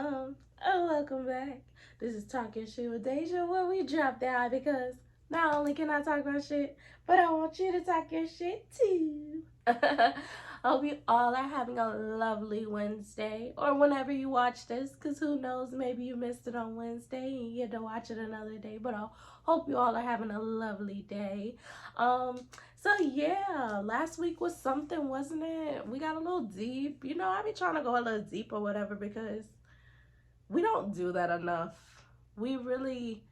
Welcome back. This is Talking Shit with Deja, where we drop the eye because not only can I talk about shit, but I want you to talk your shit too. Hope you all are having a lovely Wednesday, or whenever you watch this, because who knows, maybe you missed it on Wednesday and you get to watch it another day, but I hope you all are having a lovely day. Um, so yeah, last week was something, wasn't it? We got a little deep. You know, I be trying to go a little deep or whatever because we don't do that enough. We really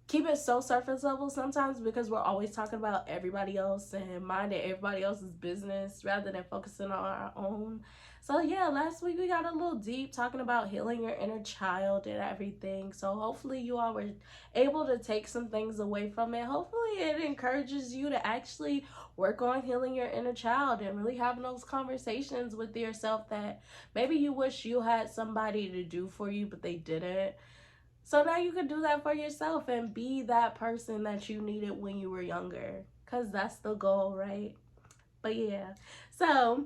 keep it so surface level sometimes because we're always talking about everybody else and minding everybody else's business rather than focusing on our own. So yeah, last week we got a little deep talking about healing your inner child and everything. So hopefully you all were able to take some things away from it. Hopefully it encourages you to actually work on healing your inner child and really having those conversations with yourself that maybe you wish you had somebody to do for you but they didn't. So now you can do that for yourself and be that person that you needed when you were younger. Because that's the goal, right? But yeah. So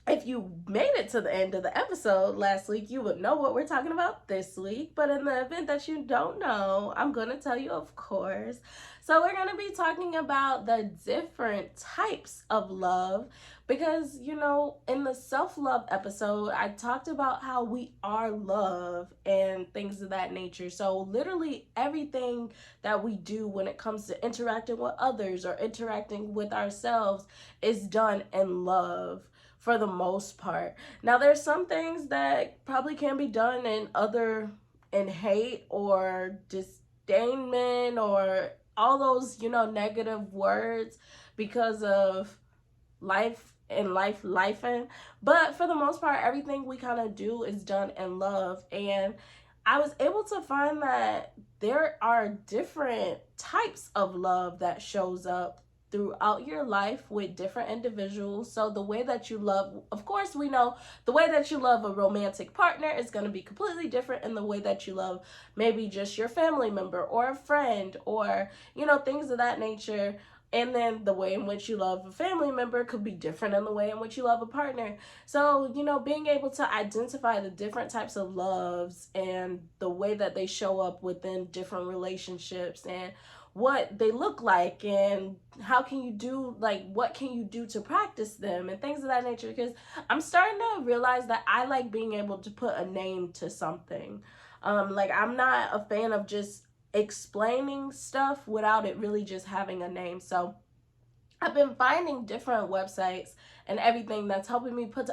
if you made it to the end of the episode last week, you would know what we're talking about this week. But in the event that you don't know, I'm going to tell you, of course. So we're going to be talking about the different types of love because, you know, in the self-love episode, I talked about how we are love and things of that nature. So literally everything that we do when it comes to interacting with others or interacting with ourselves is done in love for the most part. Now there's some things that probably can be done in hate or disdainment or all those, you know, negative words because of life. But for the most part, everything we kind of do is done in love. And I was able to find that there are different types of love that shows up throughout your life with different individuals. So the way that you love, of course, we know the way that you love a romantic partner is going to be completely different in the way that you love maybe just your family member or a friend or, you know, things of that nature. And then the way in which you love a family member could be different in the way in which you love a partner. So, you know, being able to identify the different types of loves and the way that they show up within different relationships and what they look like and how can you do, like, what can you do to practice them and things of that nature, because I'm starting to realize that I like being able to put a name to something. Like, I'm not a fan of just explaining stuff without it really just having a name. So I've been finding different websites and everything that's helping me put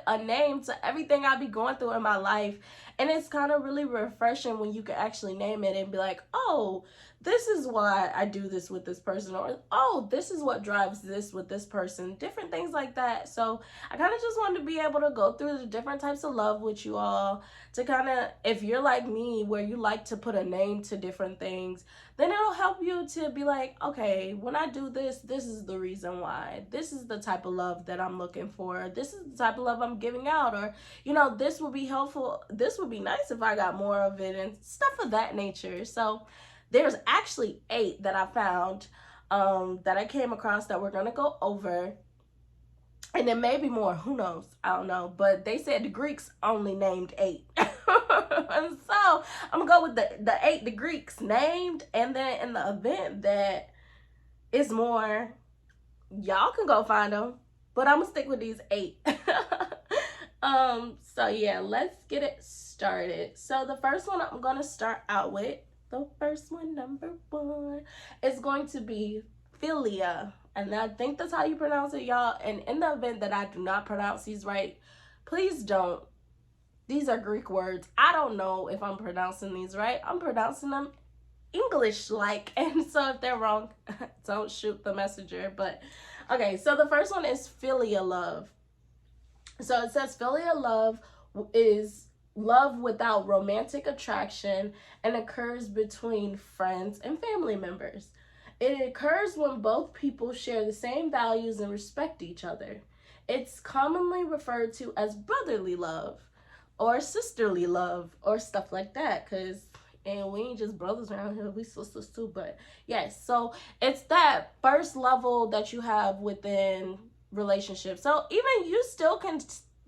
a name to everything I be going through in my life. And it's kind of really refreshing when you can actually name it and be like, oh, this is why I do this with this person, or oh, this is what drives this with this person, different things like that. So I kind of just wanted to be able to go through the different types of love with you all to kind of, if you're like me where you like to put a name to different things, then it'll help you to be like, okay, when I do this, this is the reason why. This is the type of love that I'm looking for. This is the type of love I'm giving out. Or, you know, this would be helpful. This would be nice if I got more of it and stuff of that nature. So there's actually 8 that I found that I came across that we're going to go over. And there may be more, who knows, I don't know, but they said the Greeks only named 8. And so I'm gonna go with the 8 the Greeks named, and then in the event that it's more, y'all can go find them, but I'm gonna stick with these 8. So yeah, let's get it started. So the first one I'm gonna start out with, the first one, number 1, is going to be philia. And I think that's how you pronounce it, y'all. And in the event that I do not pronounce these right, please don't. These are Greek words. I don't know if I'm pronouncing these right. I'm pronouncing them English-like. And so if they're wrong, don't shoot the messenger. But okay, so the first one is philia love. So it says philia love is love without romantic attraction and occurs between friends and family members. It occurs when both people share the same values and respect each other. It's commonly referred to as brotherly love or sisterly love or stuff like that, because and we ain't just brothers around here, we sisters too. But yes, so it's that first level that you have within relationships. So even you still can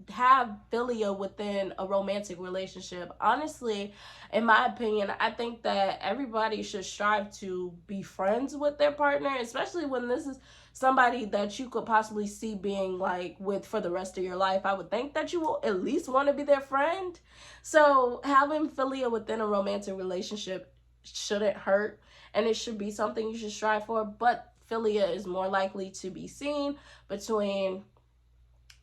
have philia within a romantic relationship. Honestly, in my opinion, I think that everybody should strive to be friends with their partner, especially when this is somebody that you could possibly see being like with for the rest of your life. I would think that you will at least want to be their friend. So having philia within a romantic relationship shouldn't hurt, and it should be something you should strive for. But philia is more likely to be seen between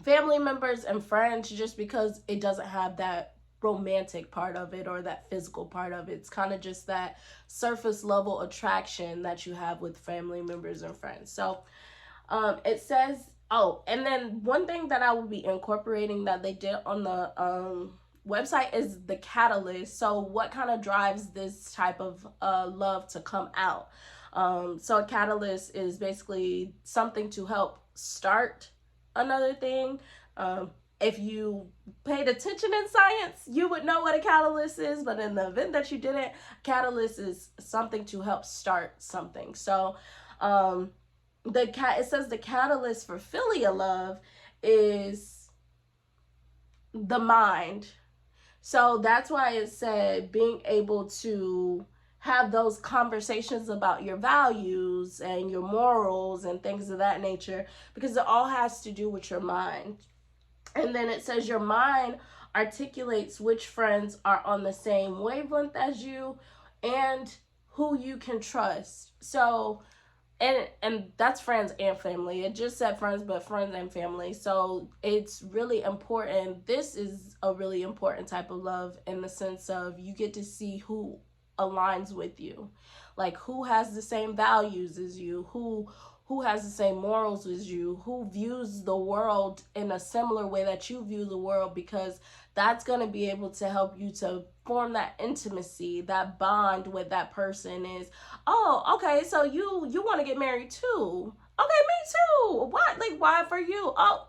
family members and friends, just because it doesn't have that romantic part of it or that physical part of it. It's kind of just that surface level attraction that you have with family members and friends. So it says, oh, and then one thing that I will be incorporating that they did on the website is the catalyst. So what kind of drives this type of love to come out? So a catalyst is basically something to help start another thing. If you paid attention in science, you would know what a catalyst is, but in the event that you didn't, catalyst is something to help start something. So it says the catalyst for philia love is the mind. So that's why it said being able to have those conversations about your values and your morals and things of that nature, because it all has to do with your mind. And then it says your mind articulates which friends are on the same wavelength as you and who you can trust. So and that's friends and family. It just said friends, but friends and family. So it's really important. This is a really important type of love in the sense of you get to see who aligns with you, like who has the same values as you, who has the same morals as you, who views the world in a similar way that you view the world, because that's going to be able to help you to form that intimacy, that bond with that person. Is, oh, okay, so you want to get married too. Okay, me too. What? Like, why for you? Oh,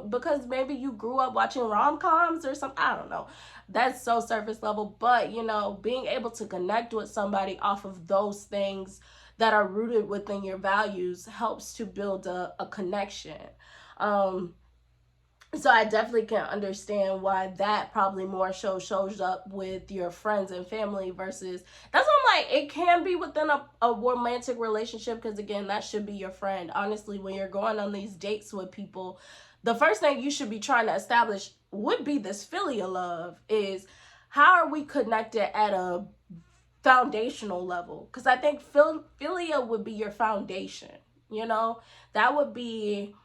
because maybe you grew up watching rom-coms or something. I don't know. That's so surface level, but being able to connect with somebody off of those things that are rooted within your values helps to build a connection. So I definitely can understand why that probably more shows up with your friends and family versus, that's what I'm like, it can be within a romantic relationship, because again, that should be your friend. Honestly, when you're going on these dates with people, the first thing you should be trying to establish would be this filial love, is how are we connected at a foundational level? Because I think philia would be your foundation. That would be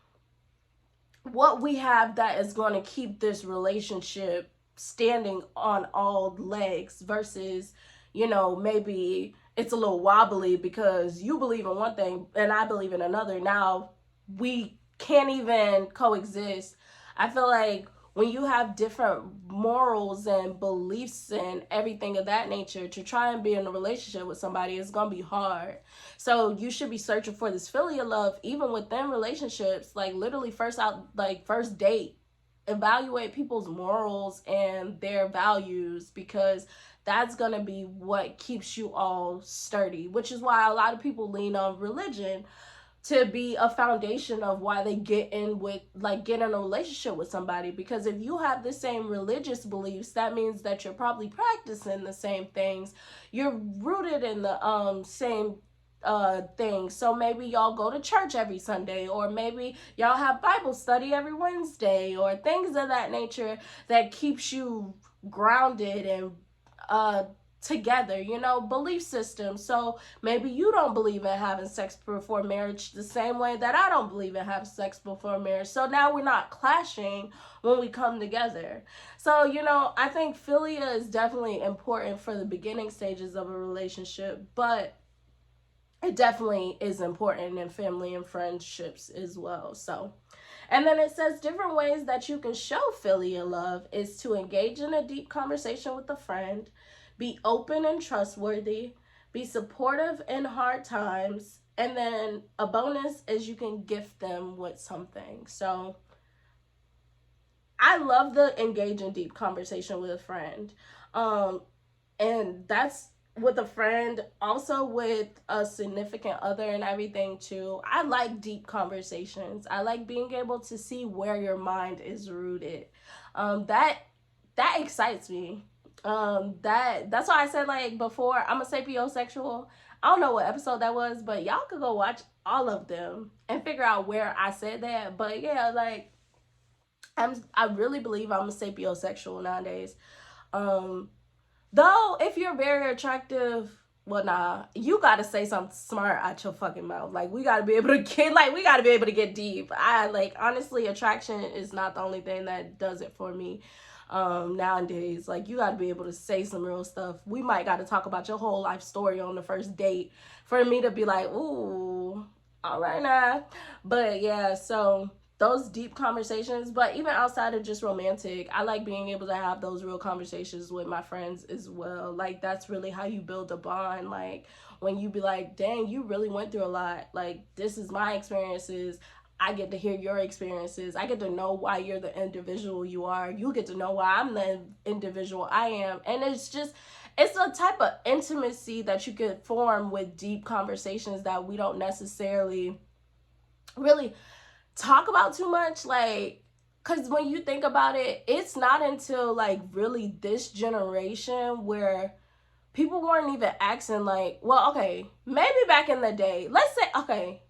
what we have that is going to keep this relationship standing on all legs, versus maybe it's a little wobbly because you believe in one thing and I believe in another. Now we can't even coexist. I feel like when you have different morals and beliefs and everything of that nature, to try and be in a relationship with somebody is going to be hard. So you should be searching for this filial love even within relationships, like literally first date. Evaluate people's morals and their values, because that's going to be what keeps you all sturdy, which is why a lot of people lean on religion to be a foundation of why they get in a relationship with somebody. Because if you have the same religious beliefs, that means that you're probably practicing the same things, you're rooted in the same things. So maybe y'all go to church every Sunday, or maybe y'all have Bible study every Wednesday, or things of that nature that keeps you grounded and together, belief system. So maybe you don't believe in having sex before marriage the same way that I don't believe in having sex before marriage. So now we're not clashing when we come together. So, I think philia is definitely important for the beginning stages of a relationship, but it definitely is important in family and friendships as well. So, and then it says different ways that you can show filial love is to engage in a deep conversation with a friend, be open and trustworthy, be supportive in hard times, and then a bonus is you can gift them with something. So I love the engage in deep conversation with a friend. And that's with a friend, also with a significant other and everything too. I like deep conversations. I like being able to see where your mind is rooted. That excites me. That's why I said, like, before, I'm a sapiosexual. I don't know what episode that was, but y'all could go watch all of them and figure out where I said that. But yeah, like, I really believe I'm a sapiosexual nowadays. Um Though, if you're very attractive, well, nah, you gotta say something smart out your fucking mouth. Like, we gotta be able to get, like, we gotta be able to get deep. I, like, honestly, attraction is not the only thing that does it for me. Nowadays, like, you gotta be able to say some real stuff. We might gotta talk about your whole life story on the first date for me to be like, ooh, all right now. But yeah, so those deep conversations, but even outside of just romantic, I like being able to have those real conversations with my friends as well. Like, that's really how you build a bond. Like, when you be like, dang, you really went through a lot. Like, this is my experiences. I get to hear your experiences. I get to know why you're the individual you are. You get to know why I'm the individual I am. And it's just, it's a type of intimacy that you could form with deep conversations that we don't necessarily really talk about too much. Like, because when you think about it, it's not until like really this generation where people weren't even asking, like, well, okay, maybe back in the day, let's say, okay,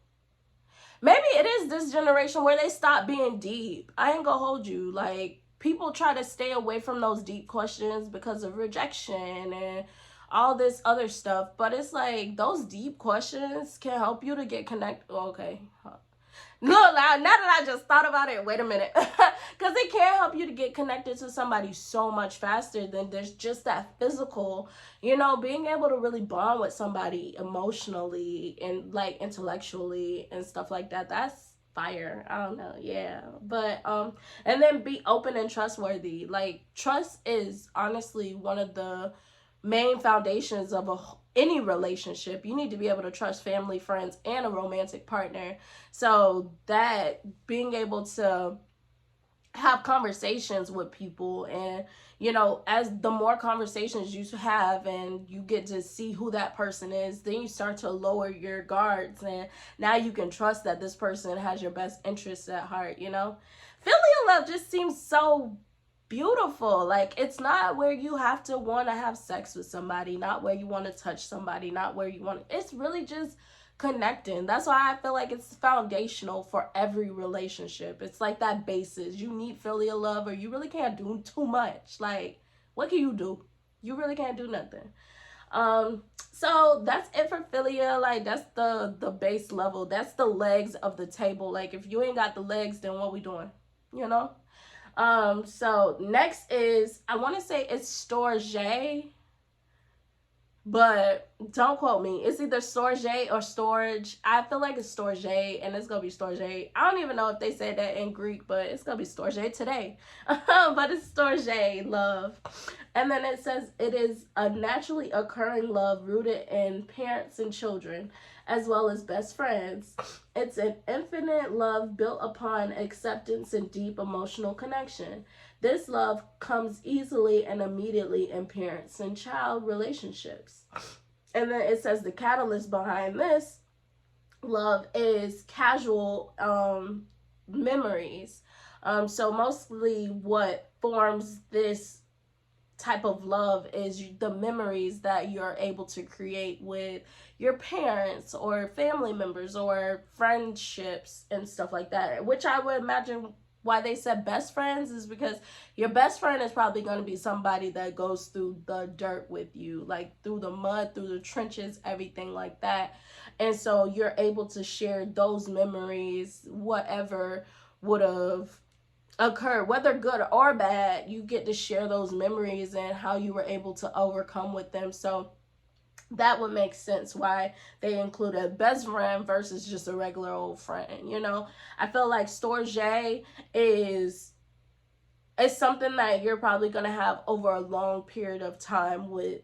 maybe it is this generation where they stop being deep. I ain't gonna hold you. Like, people try to stay away from those deep questions because of rejection and all this other stuff. But it's like those deep questions can help you to get connected. Okay, no, now that I just thought about it, wait a minute. Because it can help you to get connected to somebody so much faster than there's just that physical, being able to really bond with somebody emotionally and like intellectually and stuff like that. That's fire. I don't know. Yeah. But, and then be open and trustworthy. Like, trust is honestly one of the main foundations of any relationship. You need to be able to trust family, friends, and a romantic partner. So that being able to have conversations with people, and as the more conversations you have and you get to see who that person is, then you start to lower your guards, and now you can trust that this person has your best interests at heart. Filial love just seems so beautiful. Like, it's not where you have to want to have sex with somebody, not where you want to touch somebody, not where you want to, it's really just connecting. That's why I feel like it's foundational for every relationship. It's like that basis. You need filial love, or you really can't do too much. Like, what can you do? You really can't do nothing. So that's it for philia. Like, that's the base level. That's the legs of the table. Like, if you ain't got the legs, then what we doing? So next is, I want to say it's storge, but don't quote me. It's either storge or storage. I feel like it's storge, and it's gonna be storge. I don't even know if they said that in Greek, but it's gonna be storge today. But it's storge love. And then it says it is a naturally occurring love rooted in parents and children, as well as best friends. It's an infinite love built upon acceptance and deep emotional connection. This love comes easily and immediately in parents and child relationships. And then it says the catalyst behind this love is casual memories. So mostly what forms this type of love is the memories that you're able to create with your parents or family members or friendships and stuff like that, which I would imagine why they said best friends is because your best friend is probably going to be somebody that goes through the dirt with you, like through the mud, through the trenches, everything like that. And so you're able to share those memories, whatever would have occurred, whether good or bad. You get to share those memories and how you were able to overcome with them. So that would make sense why they include a best friend versus just a regular old friend. I feel like storge is something that you're probably going to have over a long period of time with,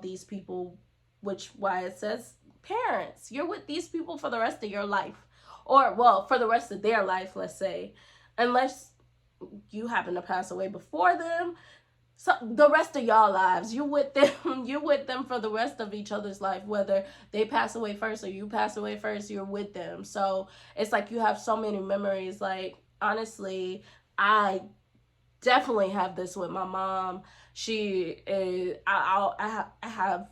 these people, which why it says parents. You're with these people for the rest of your life, or, well, for the rest of their life, let's say, unless you happen to pass away before them. so the rest of y'all lives, you with them, you with them for the rest of each other's life, whether they pass away first or you pass away first, you're with them. So it's like you have so many memories. Like, honestly, I definitely have this with my mom. She is, I have,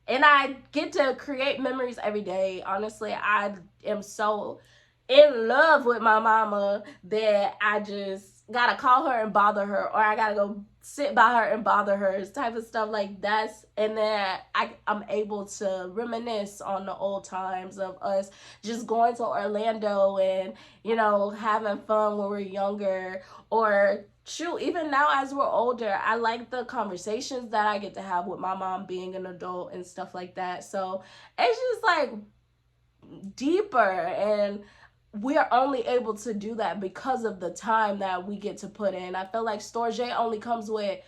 and I get to create memories every day. Honestly, I am so in love with my mama that I just gotta call her and bother her, or I gotta go sit by her and bother her, type of stuff like that's. And then I'm able to reminisce on the old times of us just going to Orlando and, you know, having fun when we're younger. Or shoot, even now as we're older, I like the conversations that I get to have with my mom being an adult and stuff like that. So it's just like deeper, and we are only able to do that because of the time that we get to put in. I feel like Storge only comes with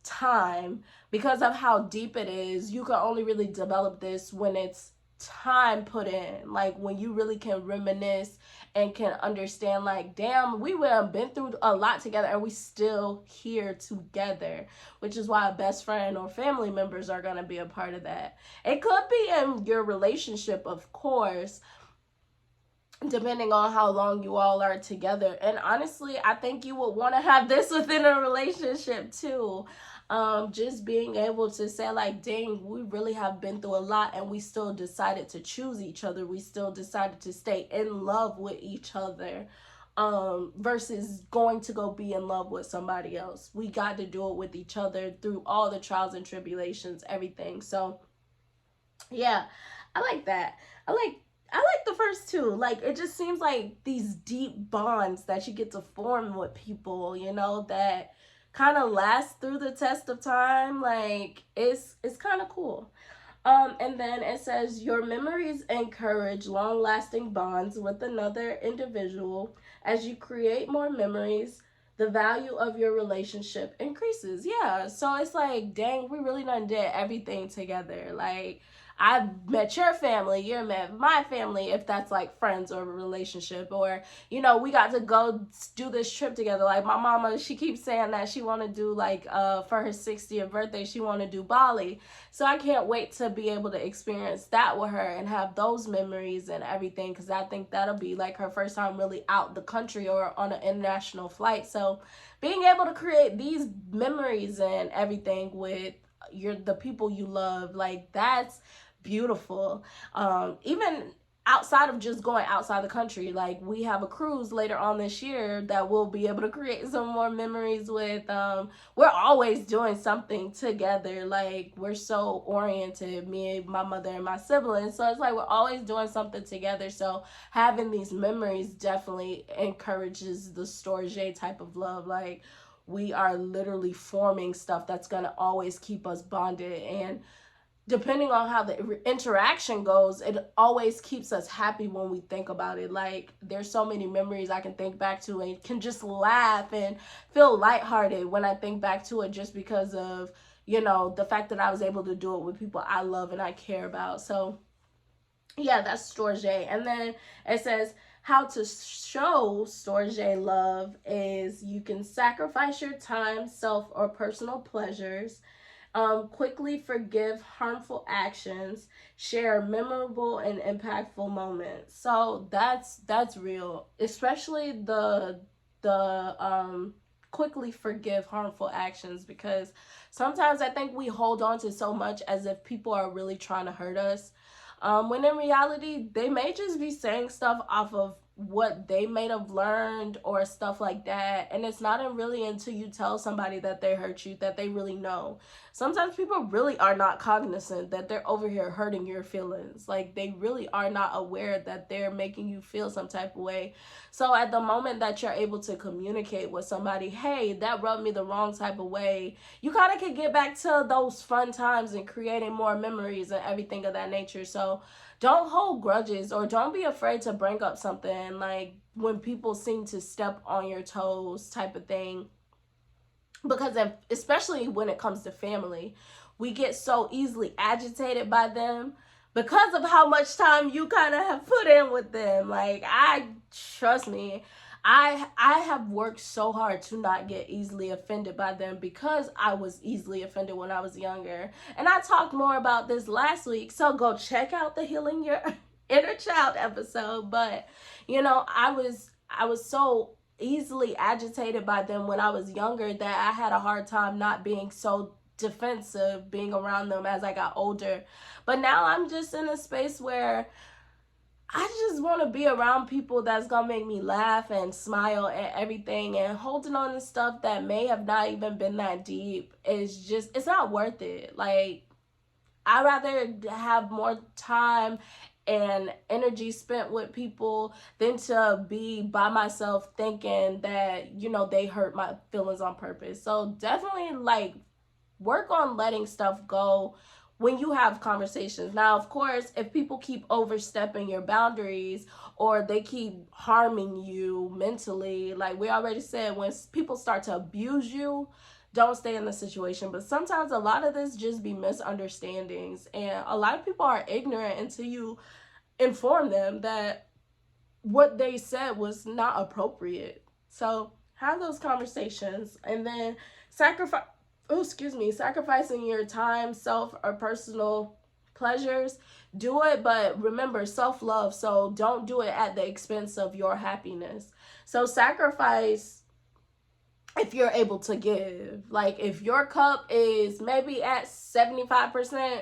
time because of how deep it is. You can only really develop this when it's time put in, like when you really can reminisce and can understand, like, damn, we would have been through a lot together and we still here together, which is why a best friend or family members are going to be a part of that. It could be in your relationship, of course, depending on how long you all are together. And honestly, I think you would want to have this within a relationship too. Just being able to say, like, dang, we really have been through a lot and we still decided to choose each other. We still decided to stay in love with each other. Versus going to go be in love with somebody else. We got to do it with each other through all the trials and tribulations, everything. So yeah, I like that. I like the first two. Like, it just seems like these deep bonds that you get to form with people, you know, that kind of last through the test of time. Like, it's kind of cool. And then it says your memories encourage long-lasting bonds with another individual. As you create more memories, the value of your relationship increases. Yeah, so it's like, dang, we really done did everything together. Like, I met your family, you met my family, if that's like friends or a relationship. Or, you know, we got to go do this trip together. Like, my mama, she keeps saying that she want to do, like, for her 60th birthday, she want to do Bali. So I can't wait to be able to experience that with her and have those memories and everything, because I think that'll be like her first time really out the country or on an international flight. So being able to create these memories and everything with the people you love, like, that's beautiful. Even outside of just going outside the country, like, we have a cruise later on this year that we'll be able to create some more memories with. We're always doing something together. Like, we're so oriented, me, my mother, and my siblings, so it's like we're always doing something together. So having these memories definitely encourages the Storge type of love. Like, we are literally forming stuff that's gonna always keep us bonded, and depending on how the interaction goes, it always keeps us happy when we think about it. Like, there's so many memories I can think back to and can just laugh and feel lighthearted when I think back to it, just because of, you know, the fact that I was able to do it with people I love and I care about. So yeah, that's Storge. And then it says how to show Storge love is you can sacrifice your time, self, or personal pleasures. Quickly forgive harmful actions, share memorable and impactful moments. So that's real, especially the quickly forgive harmful actions, because sometimes I think we hold on to so much as if people are really trying to hurt us. When in reality, they may just be saying stuff off of what they may have learned or stuff like that. And it's not really until you tell somebody that they hurt you that they really know. Sometimes people really are not cognizant that they're over here hurting your feelings. Like, they really are not aware that they're making you feel some type of way. So at the moment that you're able to communicate with somebody, hey, that rubbed me the wrong type of way, you kind of can get back to those fun times and creating more memories and everything of that nature. So don't hold grudges, or don't be afraid to bring up something, like, when people seem to step on your toes, type of thing. Because especially when it comes to family, we get so easily agitated by them because of how much time you kind of have put in with them. Like, trust me, I have worked so hard to not get easily offended by them because I was easily offended when I was younger. And I talked more about this last week, so go check out the Healing Your Inner Child episode. But you know, I was so easily agitated by them when I was younger that I had a hard time not being so defensive being around them as I got older. But now I'm just in a space where I just want to be around people that's going to make me laugh and smile and everything, and holding on to stuff that may have not even been that deep is just, it's not worth it. Like, I'd rather have more time and energy spent with people than to be by myself thinking that, you know, they hurt my feelings on purpose. So definitely, like, work on letting stuff go when you have conversations. Now, of course, if people keep overstepping your boundaries or they keep harming you mentally, like we already said, when people start to abuse you, don't stay in the situation. But sometimes a lot of this just be misunderstandings, and a lot of people are ignorant until you inform them that what they said was not appropriate. So have those conversations, and then sacrificing your time, self, or personal pleasures. Do it, but remember, self-love. So don't do it at the expense of your happiness. So sacrifice if you're able to give. Like, if your cup is maybe at 75%,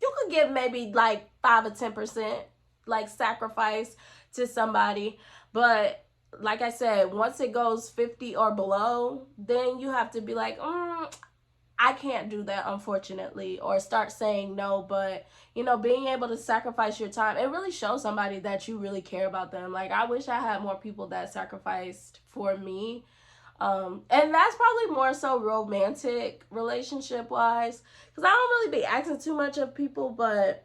you could give maybe like 5 or 10%, like, sacrifice to somebody. But like I said, once it goes 50 or below, then you have to be like, I can't do that, unfortunately, or start saying no. But, you know, being able to sacrifice your time, it really shows somebody that you really care about them. Like, I wish I had more people that sacrificed for me. And that's probably more so romantic relationship wise, because I don't really be asking too much of people, but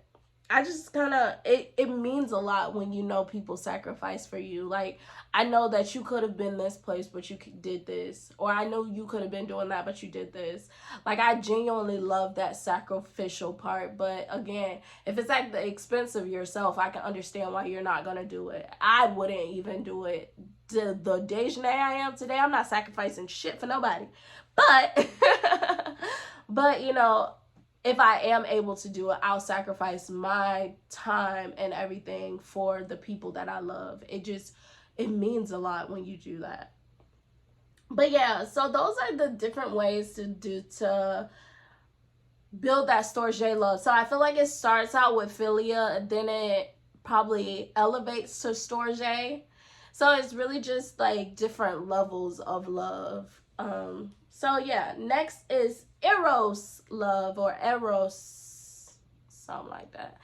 I just kind of, it means a lot when you know people sacrifice for you. Like, I know that you could have been this place, but you did this. Or I know you could have been doing that, but you did this. Like, I genuinely love that sacrificial part. But again, if it's at the expense of yourself, I can understand why you're not going to do it. I wouldn't even do it. The Dejanay I am today, I'm not sacrificing shit for nobody. But, but you know, if I am able to do it, I'll sacrifice my time and everything for the people that I love. It means a lot when you do that. But yeah, so those are the different ways to build that Storge love. So I feel like it starts out with philia, and then it probably elevates to Storge. So it's really just like different levels of love. So yeah, next is Eros love, or Eros, something like that.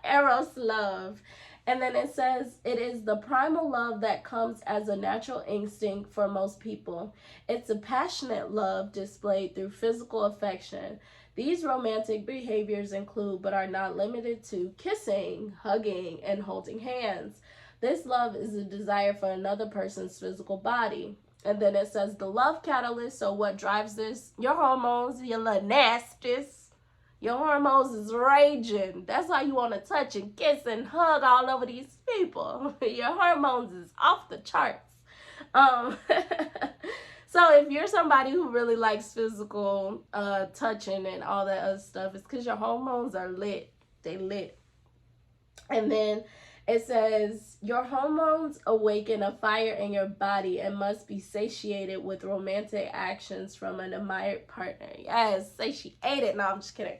Eros love. And then it says, it is the primal love that comes as a natural instinct for most people. It's a passionate love displayed through physical affection. These romantic behaviors include, but are not limited to, kissing, hugging, and holding hands. This love is a desire for another person's physical body. And then it says the love catalyst. So what drives this? Your hormones, your little nasties. Your hormones is raging. That's why you want to touch and kiss and hug all over these people. Your hormones is off the charts. So if you're somebody who really likes physical touching and all that other stuff, it's because your hormones are lit. They lit. And then it says, your hormones awaken a fire in your body and must be satiated with romantic actions from an admired partner. Yes, satiated. No, I'm just kidding.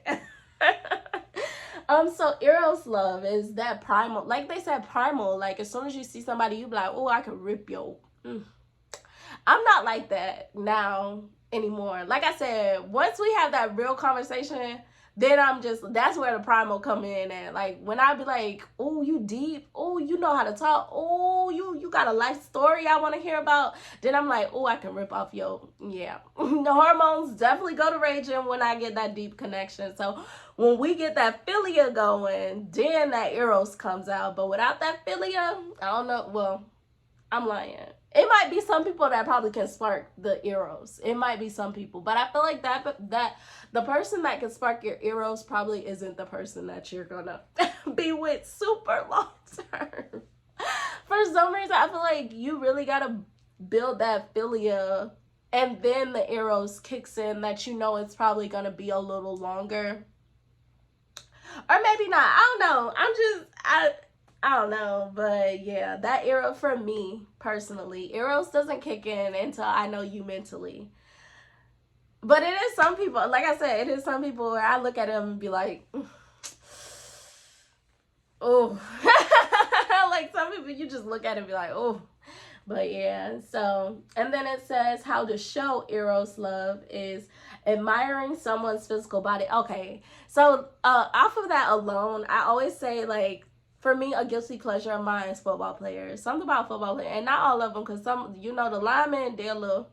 So Eros love is that primal, like they said, primal. Like, as soon as you see somebody, you be like, oh, I could rip your. I'm not like that now anymore. Like I said, once we have that real conversation, then that's where the primal come in at. Like, when I be like, oh, you deep, oh, you know how to talk, oh, you got a life story I want to hear about, then I'm like, oh, I can rip off your, yeah. The hormones definitely go to raging when I get that deep connection. So when we get that philia going, then that Eros comes out. But without that philia, I don't know, well, I'm lying. It might be some people that probably can spark the Eros. It might be some people. But I feel like that the person that can spark your Eros probably isn't the person that you're going to be with super long term. For some reason, I feel like you really gotta build that philia, and then the eros kicks in, that you know it's probably gonna be a little longer, or maybe not. I don't know. I don't know, but yeah, that era for me personally, eros doesn't kick in until I know you mentally. But it is some people, like I said, it is some people where I look at them and be like, oh. Like some people you just look at it and be like, oh. But yeah, so, and then it says how to show eros love is admiring someone's physical body. Okay, so off of that alone, I always say, like, for me, a guilty pleasure of mine is football players. Something about football players, and not all of them, because some, you know, the linemen, they're a little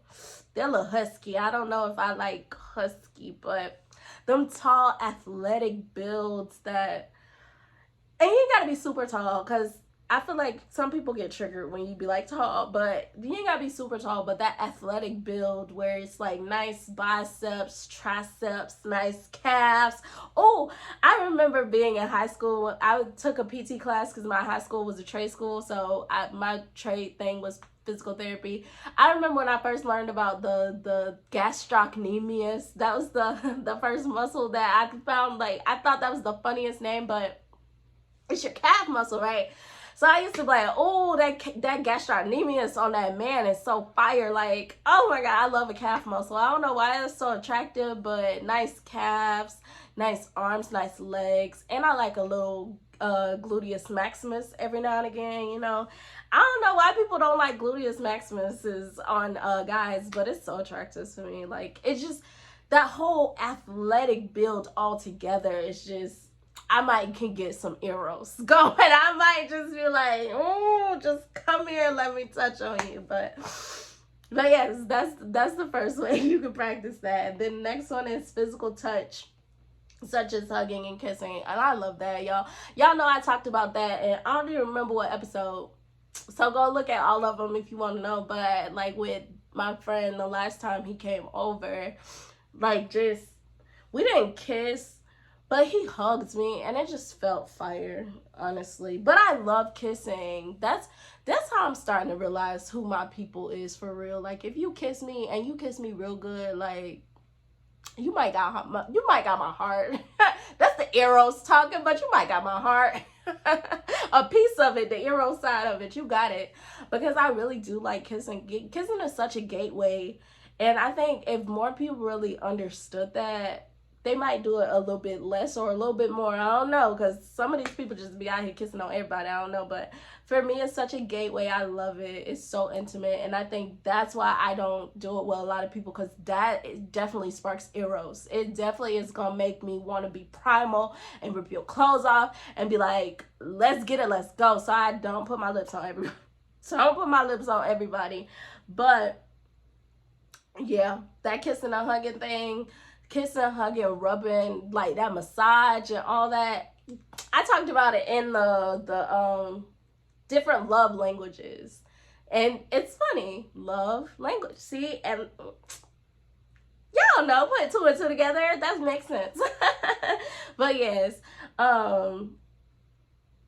husky. I don't know if I like husky, but them tall, athletic builds that, and you gotta be super tall, because I feel like some people get triggered when you be like tall, but you ain't gotta be super tall, but that athletic build where it's like nice biceps, triceps, nice calves. Oh, I remember being in high school. I took a PT class because my high school was a trade school, so my trade thing was physical therapy. I remember when I first learned about the gastrocnemius. That was the first muscle that I found. Like, I thought that was the funniest name, but it's your calf muscle, right? So I used to be like, oh, that gastrocnemius on that man is so fire. Like, oh my God, I love a calf muscle. I don't know why it's so attractive, but nice calves, nice arms, nice legs. And I like a little gluteus maximus every now and again, you know. I don't know why people don't like gluteus maximus on guys, but it's so attractive to me. Like, it's just, that whole athletic build all together is just, I can get some eros going. I might just be like, oh, just come here and let me touch on you. But yes, that's the first way you can practice that. And then the next one is physical touch, such as hugging and kissing. And I love that, y'all. Y'all know I talked about that, and I don't even remember what episode. So go look at all of them if you want to know. But like with my friend, the last time he came over, like, just, we didn't kiss, but he hugged me, and it just felt fire, honestly. But I love kissing. That's how I'm starting to realize who my people is for real. Like, if you kiss me and you kiss me real good, like, you might got my heart. That's the eros talking, but you might got my heart. A piece of it, the eros side of it, you got it. Because I really do like kissing. Kissing is such a gateway, and I think if more people really understood that, they might do it a little bit less or a little bit more. I don't know, because some of these people just be out here kissing on everybody. I don't know, but for me, it's such a gateway. I love it. It's so intimate, and I think that's why I don't do it with a lot of people, because that definitely sparks eros. It definitely is gonna make me want to be primal and rip your clothes off and be like, let's get it, let's go. So I don't put my lips on everybody. But yeah, that kissing and hugging thing, kissing, hugging, rubbing, like that massage and all that. I talked about it in the different love languages. And it's funny, love language. See, and y'all know, put two and two together, that makes sense. But yes,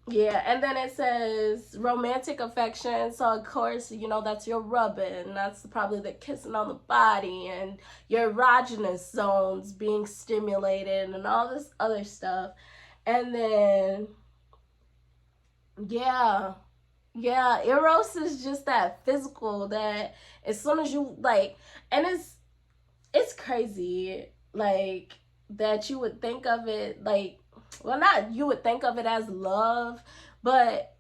yeah, and then it says romantic affection. So of course, you know, that's your rubbing. That's probably the kissing on the body and your erogenous zones being stimulated and all this other stuff. And then, yeah, eros is just that physical, that as soon as you, like, and it's crazy, like, that you would think of it, like, well, not you would think of it as love, but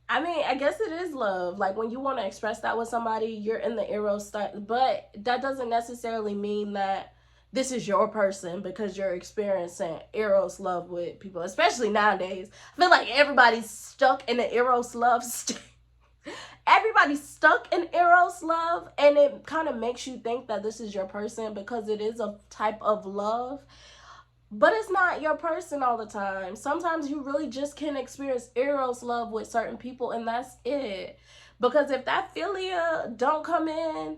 I mean, I guess it is love. Like, when you want to express that with somebody, you're in the eros style, but that doesn't necessarily mean that this is your person because you're experiencing eros love with people, especially nowadays. I feel like everybody's stuck in the eros love state. Everybody's stuck in eros love, and it kind of makes you think that this is your person because it is a type of love. But it's not your person all the time. Sometimes you really just can experience eros love with certain people, and that's it. Because if that philia don't come in,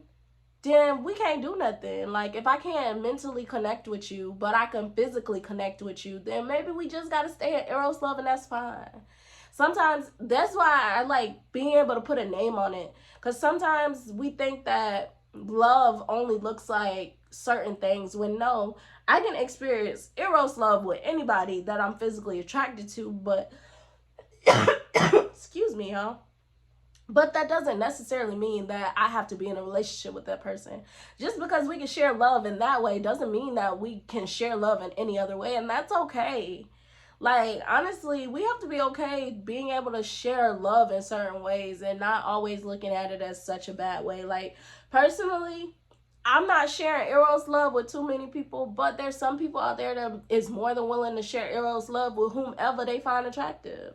then we can't do nothing. Like, if I can't mentally connect with you, but I can physically connect with you, then maybe we just got to stay in eros love, and that's fine. sometimes that's why I like being able to put a name on it, because sometimes we think that love only looks like certain things, when no, I can experience eros love with anybody that I'm physically attracted to, but excuse me, y'all. But that doesn't necessarily mean that I have to be in a relationship with that person. Just because we can share love in that way doesn't mean that we can share love in any other way, and that's okay. Like, honestly, we have to be okay being able to share love in certain ways and not always looking at it as such a bad way. Like, personally, I'm not sharing eros love with too many people, but there's some people out there that is more than willing to share eros love with whomever they find attractive.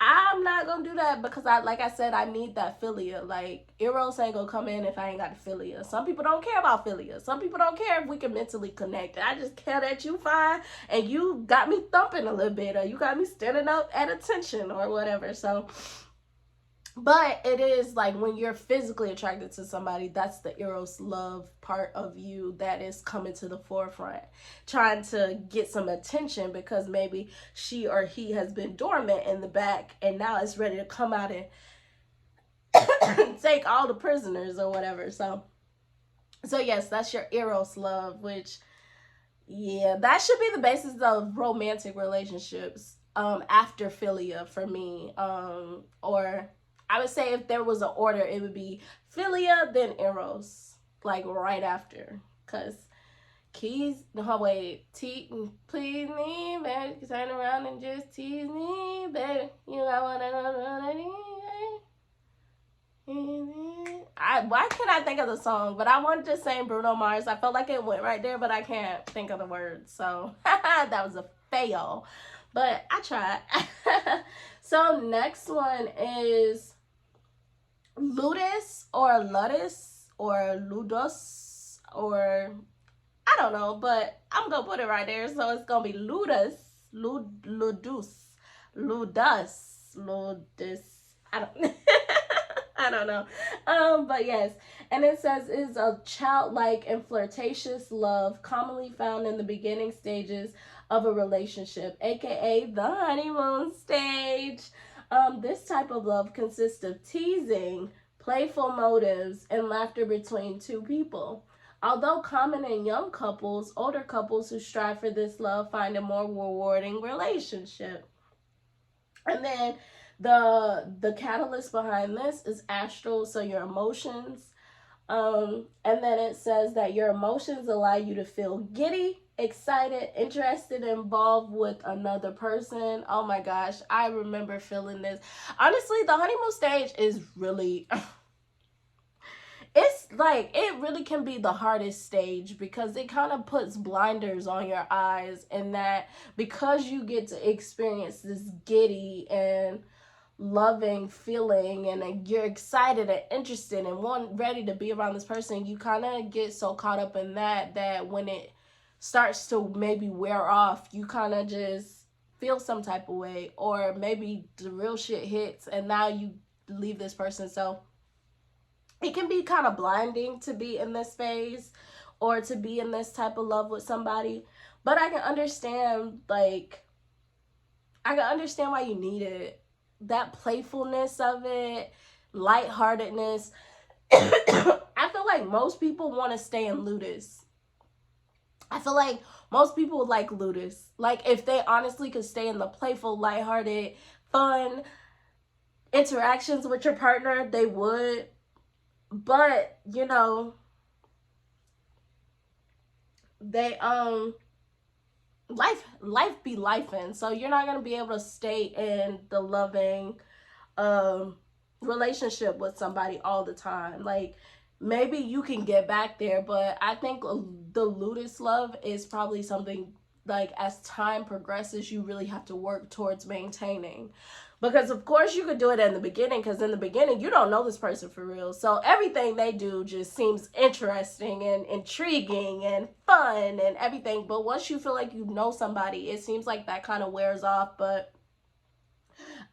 I'm not gonna do that because like I said, I need that philia. Like, eros ain't gonna come in if I ain't got the philia. Some people don't care about philia. Some people don't care if we can mentally connect. I just care that you fine and you got me thumping a little bit, or you got me standing up at attention or whatever. So, but it is like when you're physically attracted to somebody, that's the eros love part of you that is coming to the forefront, trying to get some attention because maybe she or he has been dormant in the back and now it's ready to come out and take all the prisoners or whatever. So yes, that's your eros love, which, yeah, that should be the basis of romantic relationships after philia for me. Or I would say if there was an order, it would be philia, then eros, like right after. Because keys, no, wait, please me, baby, turn around and just tease me, baby. You got what I need. Why can't I think of the song? But I wanted to sing Bruno Mars. I felt like it went right there, but I can't think of the words. So that was a fail. But I tried. So next one is Ludus or Ludus or Ludus, or I don't know, but I'm gonna put it right there. So it's gonna be Ludus, Ludus, Ludus. I don't I don't know. But yes. And it says is a childlike and flirtatious love commonly found in the beginning stages of a relationship, aka the honeymoon stage. This type of love consists of teasing, playful motives, and laughter between two people. Although common in young couples, older couples who strive for this love find a more rewarding relationship. And then the catalyst behind this is astral, so your emotions. And then it says that your emotions allow you to feel giddy, excited, interested, involved with another person. Oh my gosh, I remember feeling this. Honestly, the honeymoon stage is really it's like it really can be the hardest stage because it kind of puts blinders on your eyes, and that because you get to experience this giddy and loving feeling and you're excited and interested and ready to be around this person, you kind of get so caught up in that when it starts to maybe wear off, you kind of just feel some type of way, or maybe the real shit hits and now you leave this person. So it can be kind of blinding to be in this phase or to be in this type of love with somebody. But I can understand, like, I can understand why you need it. That playfulness of it, lightheartedness. I feel like most people want to stay in Ludus. I feel like most people would like Ludus. Like, if they honestly could stay in the playful, lighthearted, fun interactions with your partner, they would. But, you know, they life be lifing, so you're not gonna be able to stay in the loving relationship with somebody all the time. Like, maybe you can get back there, but I think the Ludus love is probably something, like, as time progresses, you really have to work towards maintaining. Because of course you could do it in the beginning, because in the beginning you don't know this person for real, so everything they do just seems interesting and intriguing and fun and everything. But once you feel like you know somebody, it seems like that kind of wears off. But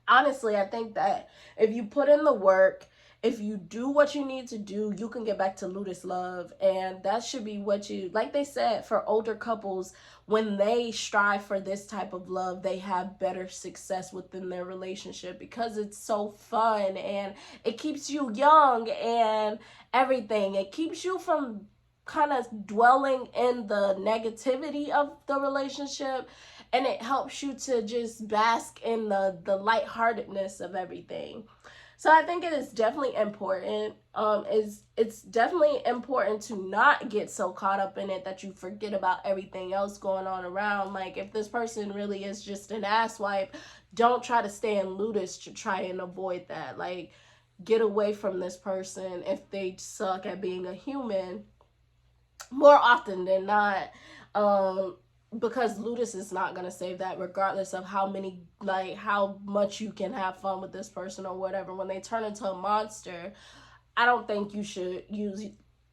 honestly, I think that if you put in the work, if you do what you need to do, you can get back to Ludus love. And that should be what you, like they said, for older couples, when they strive for this type of love, they have better success within their relationship because it's so fun and it keeps you young and everything. It keeps you from kind of dwelling in the negativity of the relationship, and it helps you to just bask in the lightheartedness of everything. So I think it is definitely important. It's definitely important to not get so caught up in it that you forget about everything else going on around. Like, if this person really is just an asswipe, don't try to stay in Ludus to try and avoid that. Like, get away from this person if they suck at being a human more often than not. Because Ludus is not gonna save that, regardless of how many, like, how much you can have fun with this person or whatever. When they turn into a monster, I don't think you should use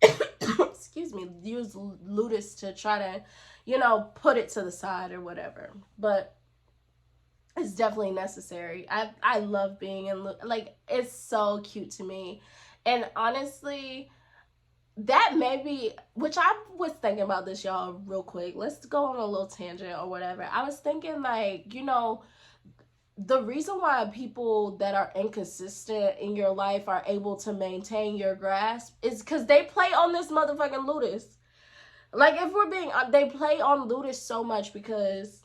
excuse me, use Ludus to try to, put it to the side or whatever. But it's definitely necessary. I love being in, like, it's so cute to me. And honestly, that may be, which I was thinking about this, y'all, real quick. Let's go on a little tangent or whatever. I was thinking, like, the reason why people that are inconsistent in your life are able to maintain your grasp is because they play on this motherfucking Ludus. Like, if we're being, they play on Ludus so much because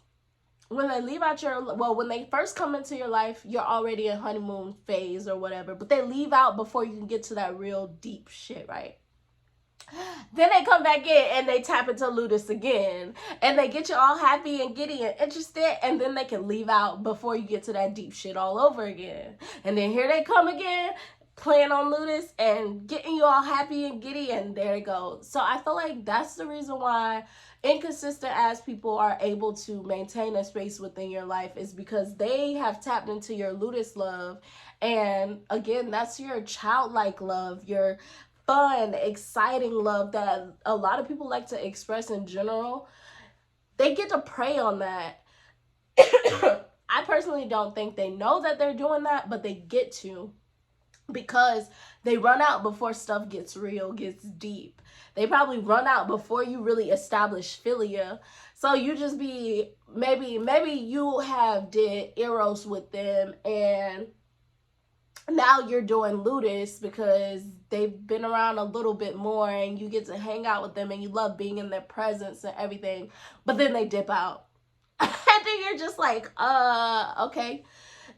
when they leave out when they first come into your life, you're already in honeymoon phase or whatever, but they leave out before you can get to that real deep shit, right? Then they come back in and they tap into Ludus again, and they get you all happy and giddy and interested, and then they can leave out before you get to that deep shit all over again. And then here they come again, playing on Ludus and getting you all happy and giddy, and there it goes. So I feel like that's the reason why inconsistent as people are able to maintain a space within your life, is because they have tapped into your Ludus love. And again, that's your childlike love, your fun, exciting love that a lot of people like to express in general. They get to prey on that. I personally don't think they know that they're doing that, but they get to, because they run out before stuff gets real, gets deep. They probably run out before you really establish philia. So you just be, maybe you have did Eros with them, and now you're doing Ludus because they've been around a little bit more and you get to hang out with them and you love being in their presence and everything. But then they dip out. And then you're just like, okay.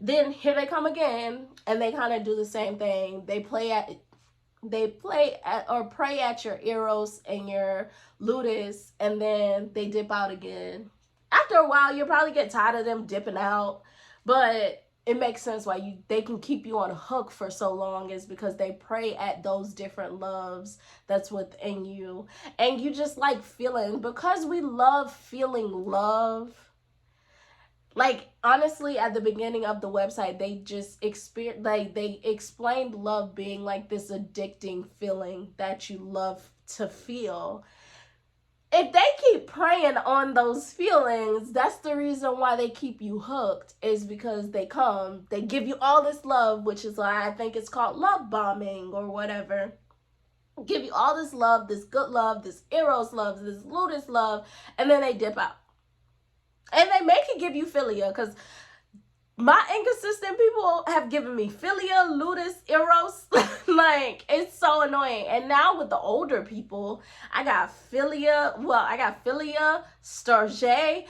Then here they come again, and they kind of do the same thing. They play at or pray at your Eros and your Ludus, and then they dip out again. After a while, you'll probably get tired of them dipping out, but it makes sense why they can keep you on a hook for so long, is because they pray at those different loves that's within you. And you just like feeling, because we love feeling love. Like, honestly, at the beginning of the website, they just they explained love being like this addicting feeling that you love to feel. If they keep preying on those feelings, that's the reason why they keep you hooked, is because they give you all this love, which is why I think it's called love bombing or whatever. Give you all this love, this good love, this Eros love, this Ludus love, and then they dip out. And they make it give you philia, because my inconsistent people have given me philia, Ludus, Eros. Like, it's so annoying. And now with the older people, I got philia, Storge,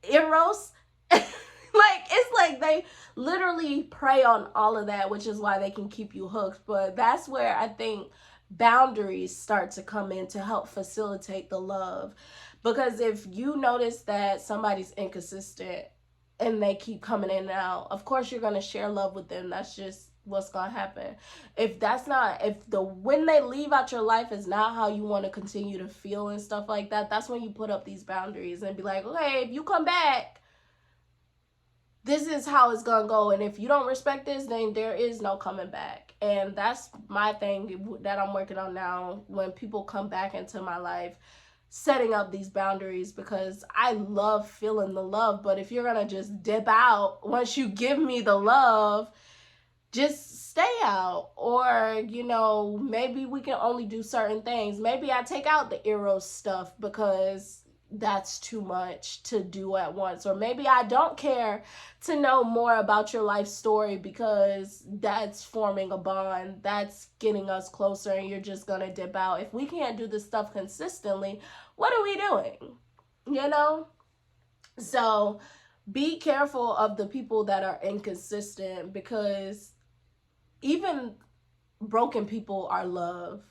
Eros. Like, it's like they literally prey on all of that, which is why they can keep you hooked. But that's where I think boundaries start to come in to help facilitate the love. Because if you notice that somebody's inconsistent and they keep coming in and out, of course you're going to share love with them. That's just what's going to happen. When they leave out your life is not how you want to continue to feel and stuff like that, that's when you put up these boundaries and be like, okay, if you come back, this is how it's going to go. And if you don't respect this, then there is no coming back. And that's my thing that I'm working on now when people come back into my life. Setting up these boundaries, because I love feeling the love, but if you're gonna just dip out once you give me the love, just stay out. Or, you know, maybe we can only do certain things. Maybe I take out the Eros stuff because that's too much to do at once. Or maybe I don't care to know more about your life story because that's forming a bond, that's getting us closer, and you're just gonna dip out. If we can't do this stuff consistently, what are we doing? You know? So be careful of the people that are inconsistent, because even broken people are loved.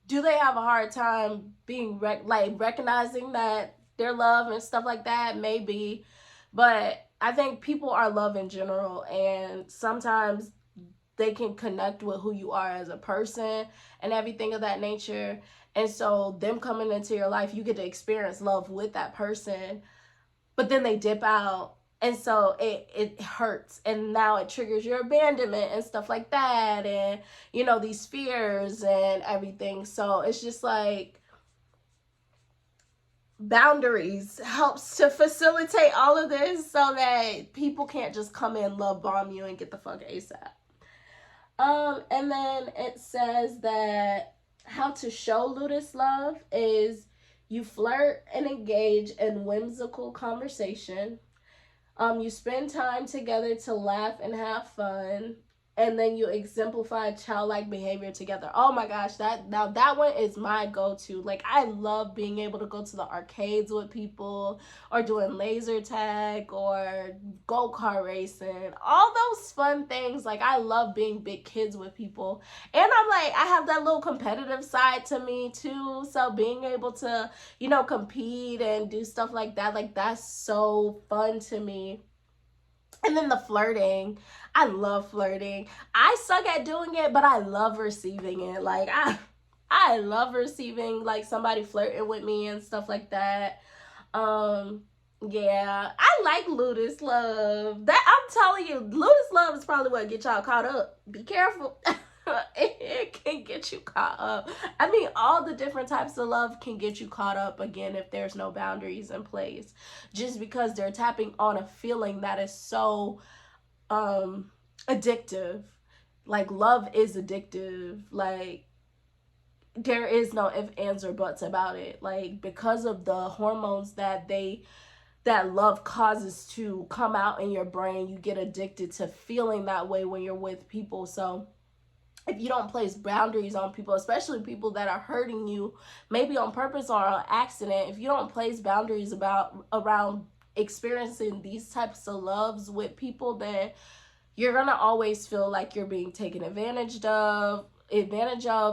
Do they have a hard time being recognizing that they're loved and stuff like that? Maybe. But I think people are loved in general, and sometimes they can connect with who you are as a person and everything of that nature. And so them coming into your life, you get to experience love with that person, but then they dip out, and so it hurts, and now it triggers your abandonment and stuff like that, and you know, these fears and everything. So it's just like boundaries helps to facilitate all of this so that people can't just come in, love bomb you, and get the fuck ASAP. And then it says that how to show Ludus love is you flirt and engage in whimsical conversation. You spend time together to laugh and have fun, and then you exemplify childlike behavior together. Oh my gosh, that one is my go-to. Like, I love being able to go to the arcades with people, or doing laser tag, or go-kart racing, all those fun things. Like, I love being big kids with people, and I'm like, I have that little competitive side to me too. So being able to, you know, compete and do stuff like that, like, that's so fun to me. And then the flirting. I love flirting. I suck at doing it, but I love receiving it. Like, I love receiving like somebody flirting with me and stuff like that. Yeah, I like Ludus love. That, I'm telling you, Ludus love is probably what get y'all caught up. Be careful. It can get you caught up. I mean, all the different types of love can get you caught up again if there's no boundaries in place. Just because they're tapping on a feeling that is so addictive. Like, love is addictive. Like, there is no ifs, ands, or buts about it. Like, because of the hormones that love causes to come out in your brain, you get addicted to feeling that way when you're with people. So if you don't place boundaries on people, especially people that are hurting you, maybe on purpose or on accident, if you don't place boundaries around experiencing these types of loves with people, then you're gonna always feel like you're being taken advantage of,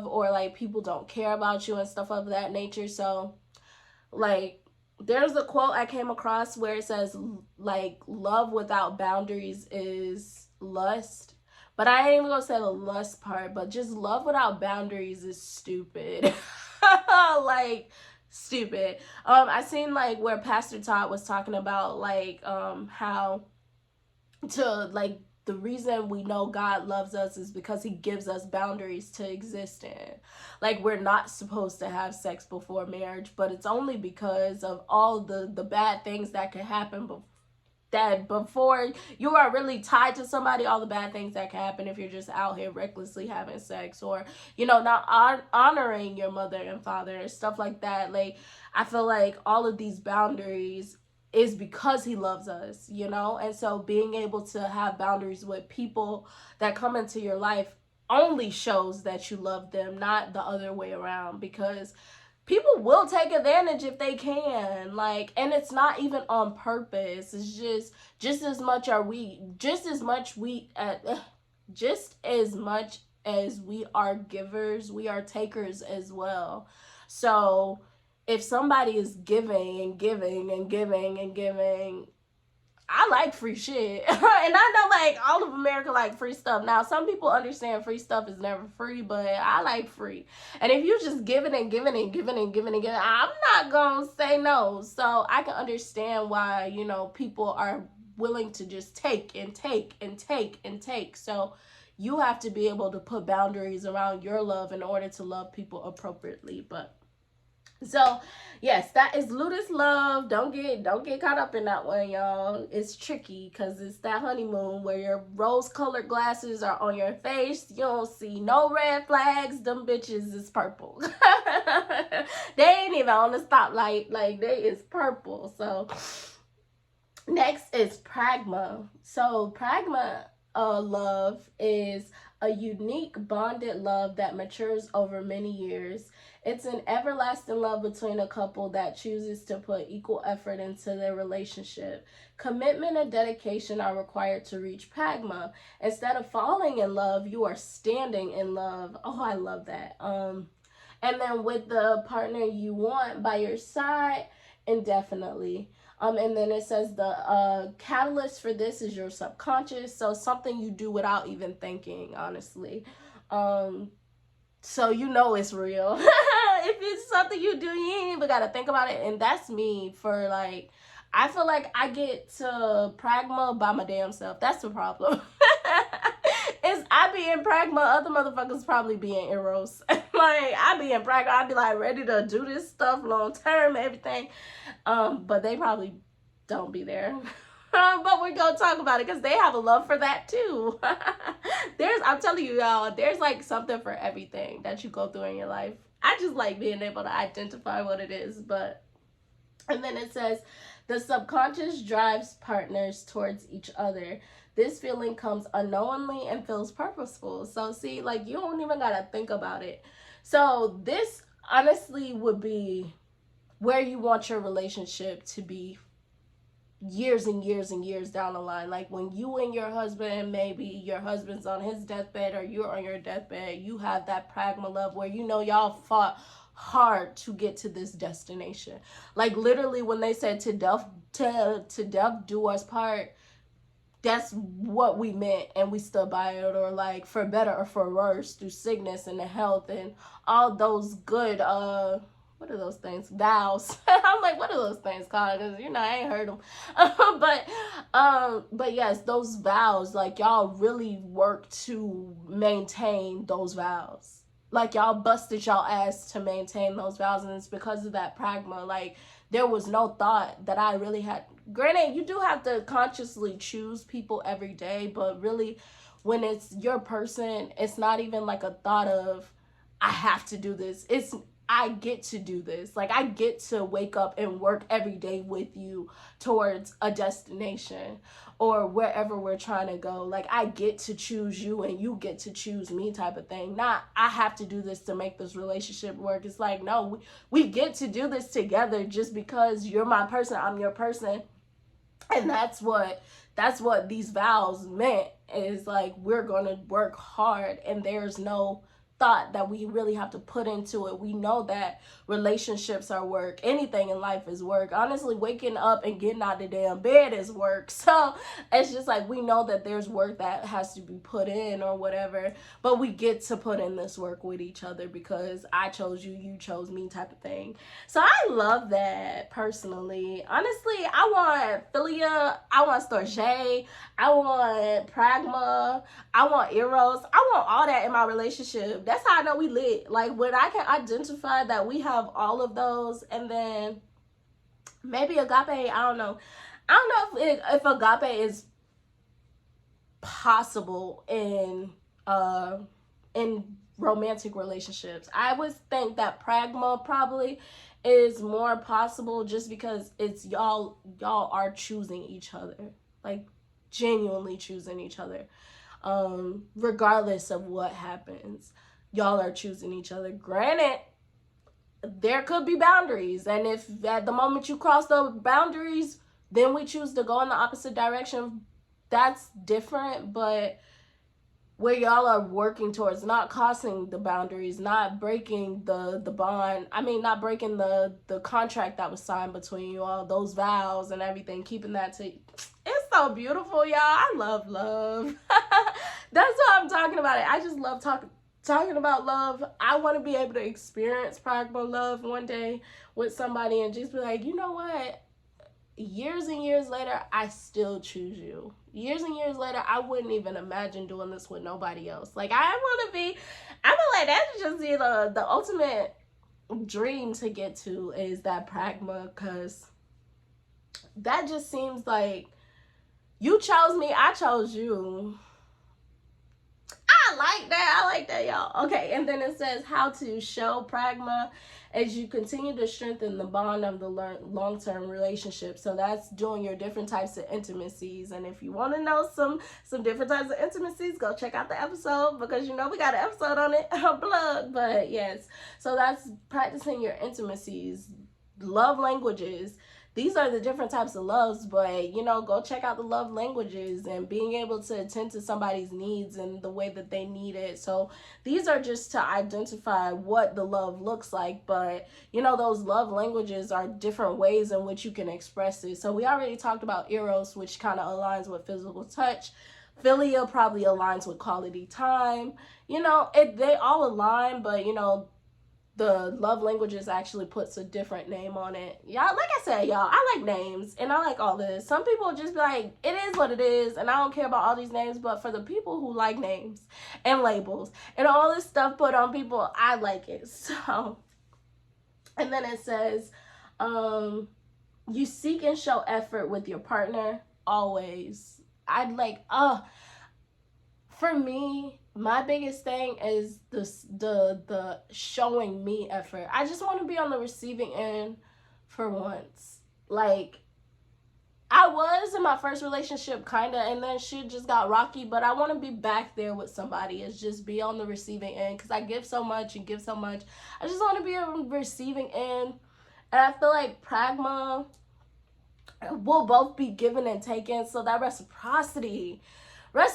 or like people don't care about you and stuff of that nature. So, like, there's a quote I came across where it says, like, love without boundaries is lust. But I ain't even gonna say the lust part, but just love without boundaries is stupid. Like, stupid. I seen like where Pastor Todd was talking about like how to, like, the reason we know God loves us is because he gives us boundaries to exist in. Like, we're not supposed to have sex before marriage, but it's only because of all the bad things that can happen before you are really tied to somebody, all the bad things that can happen if you're just out here recklessly having sex, or, you know, not honoring your mother and father and stuff like that. Like, I feel like all of these boundaries is because he loves us, you know? And so being able to have boundaries with people that come into your life only shows that you love them, not the other way around, because people will take advantage if they can. Like, and it's not even on purpose. It's just as much as we are givers, we are takers as well. So if somebody is giving and giving and giving and giving, I like free shit. And I know like all of America like free stuff. Now, some people understand free stuff is never free, but I like free. And if you just giving and giving and giving and giving and giving, I'm not gonna say no. So I can understand why, you know, people are willing to just take and take and take and take. So you have to be able to put boundaries around your love in order to love people appropriately. But So, yes, that is Ludus love. Don't get caught up in that one, y'all. It's tricky because it's that honeymoon where your rose-colored glasses are on your face. You don't see no red flags. Them bitches is purple. They ain't even on the stoplight. Like, they is purple. So, next is pragma. So, pragma love is a unique bonded love that matures over many years. It's an everlasting love between a couple that chooses to put equal effort into their relationship. Commitment and dedication are required to reach pragma. Instead of falling in love, you are standing in love. Oh, I love that. And then with the partner you want by your side, indefinitely. And then it says the catalyst for this is your subconscious, so something you do without even thinking, honestly. So you know it's real. If it's something you do, you ain't even gotta think about it. And that's me for like, I feel like I get to pragma by my damn self. That's the problem. Is I be in pragma, other motherfuckers probably be in eros. Like I be in pragma, I be like ready to do this stuff long term, everything. But they probably don't be there. But we're gonna talk about it because they have a love for that too. I'm telling you, y'all, there's like something for everything that you go through in your life. I just like being able to identify what it is. But and then it says the subconscious drives partners towards each other. This feeling comes unknowingly and feels purposeful. So see, like you don't even gotta think about it. So this honestly would be where you want your relationship to be years and years and years down the line. Like when you and your husband, maybe your husband's on his deathbed or you're on your deathbed, you have that pragma love where you know y'all fought hard to get to this destination. Like literally when they said to death do us part, that's what we meant, and we stood by it. Or like for better or for worse, through sickness and the health and all those good what are those things? Vows. I'm like, what are those things called? Because I ain't heard them. But yes, those vows, like y'all really work to maintain those vows. Like y'all busted y'all ass to maintain those vows, and it's because of that pragma. Like there was no thought that I really had. Granted, you do have to consciously choose people every day, but really, when it's your person, it's not even like a thought of I have to do this. It's I get to do this. Like I get to wake up and work every day with you towards a destination or wherever we're trying to go. Like I get to choose you and you get to choose me type of thing. Not I have to do this to make this relationship work. It's like no, we get to do this together just because you're my person, I'm your person. And that's what these vows meant, is like we're going to work hard and there's no thought that we really have to put into it. We know that relationships are work. Anything in life is work. Honestly, waking up and getting out of the damn bed is work. So it's just like we know that there's work that has to be put in or whatever, but we get to put in this work with each other because I chose you, you chose me type of thing. So I love that personally. Honestly, I want philia, I want storge, I want pragma, I want eros, I want all that in my relationship. That's how I know we lit. Like when I can identify that we have all of those, and then maybe agape, I don't know if agape is possible in romantic relationships. I would think that pragma probably is more possible just because it's y'all are choosing each other, like genuinely choosing each other, regardless of what happens. Y'all are choosing each other. Granted, there could be boundaries, and if at the moment you cross the boundaries, then we choose to go in the opposite direction, that's different. But where y'all are working towards not crossing the boundaries, not breaking the bond, I mean not breaking the contract that was signed between you all, those vows and everything, keeping that to, it's so beautiful, y'all. I love that's what I'm talking about. It I just love talking about love. I want to be able to experience practical love one day with somebody and just be like, you know what, years and years later, I still choose you. Years and years later, I wouldn't even imagine doing this with nobody else. Like, I want to be, I feel like that should just be the ultimate dream to get to is that pragma, because that just seems like you chose me, I chose you. I like that, y'all. Okay, and then it says how to show pragma as you continue to strengthen the bond of the long-term relationship. So that's doing your different types of intimacies. And if you want to know some different types of intimacies, go check out the episode, because you know we got an episode on it, blog. But yes, so that's practicing your intimacies, love languages. These are the different types of loves, but you know, go check out the love languages and being able to attend to somebody's needs and the way that they need it. So these are just to identify what the love looks like, but you know, those love languages are different ways in which you can express it. So we already talked about Eros, which kind of aligns with physical touch. Philia probably aligns with quality time. You know, they all align, but you know, the love languages actually puts a different name on it. Y'all, like I said, y'all, I like names and I like all this. Some people just be like, it is what it is, and I don't care about all these names. But for the people who like names and labels and all this stuff put on people, I like it. So, and then it says, you seek and show effort with your partner always. I'd like, for me, my biggest thing is the showing me effort. I just want to be on the receiving end for once. Like, I was in my first relationship kind of, and then shit just got rocky, but I want to be back there with somebody. It's just be on the receiving end, because I give so much and give so much. I just want to be on the receiving end, and I feel like pragma will both be given and taken. So that reciprocity, that's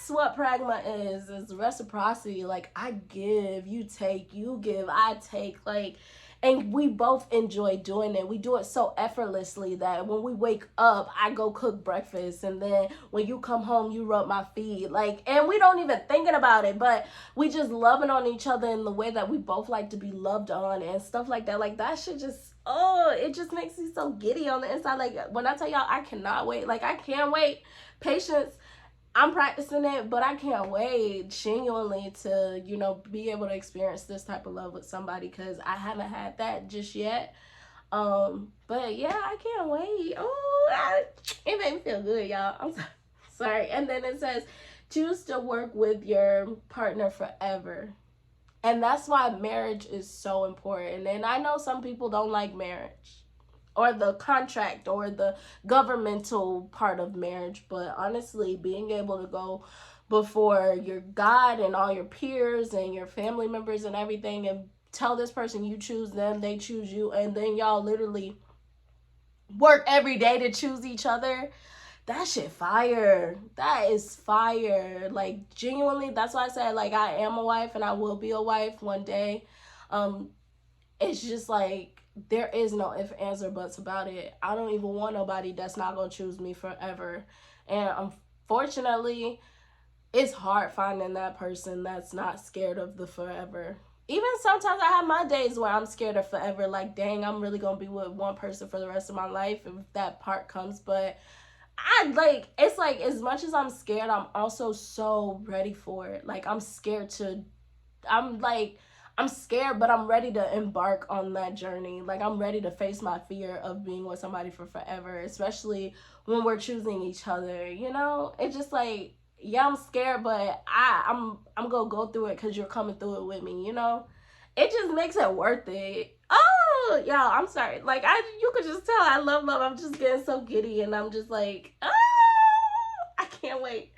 what pragma is reciprocity. Like, I give, you take, you give, I take. Like, and we both enjoy doing it. We do it so effortlessly that when we wake up, I go cook breakfast, and then when you come home, you rub my feet. Like, and we don't even thinking about it, but we just loving on each other in the way that we both like to be loved on and stuff like that. Like, that shit just, it just makes me so giddy on the inside. Like, when I tell y'all, I cannot wait. Like, I can't wait. Patience, I'm practicing it, but I can't wait genuinely to, you know, be able to experience this type of love with somebody, because I haven't had that just yet. But yeah, I can't wait. It made me feel good, y'all. I'm sorry. And then it says, choose to work with your partner forever. And that's why marriage is so important. And I know some people don't like marriage, or the contract, or the governmental part of marriage, but honestly, being able to go before your God and all your peers and your family members and everything, and tell this person you choose them, they choose you, and then y'all literally work every day to choose each other, that shit fire. That is fire. Like, genuinely, that's why I said, like, I am a wife and I will be a wife one day. It's just like, there is no ifs, ands, or buts about it. I don't even want nobody that's not gonna choose me forever. And unfortunately, it's hard finding that person that's not scared of the forever. Even sometimes I have my days where I'm scared of forever. Like, dang, I'm really gonna be with one person for the rest of my life if that part comes. But it's like, as much as I'm scared, I'm also so ready for it. Like, I'm scared, but I'm ready to embark on that journey. Like, I'm ready to face my fear of being with somebody for forever, especially when we're choosing each other, you know? It's just like, yeah, I'm scared, but I'm gonna go through it because you're coming through it with me, you know? It just makes it worth it. Oh, y'all, I'm sorry. Like, you could just tell I love love. I'm just getting so giddy, and I'm just like, I can't wait.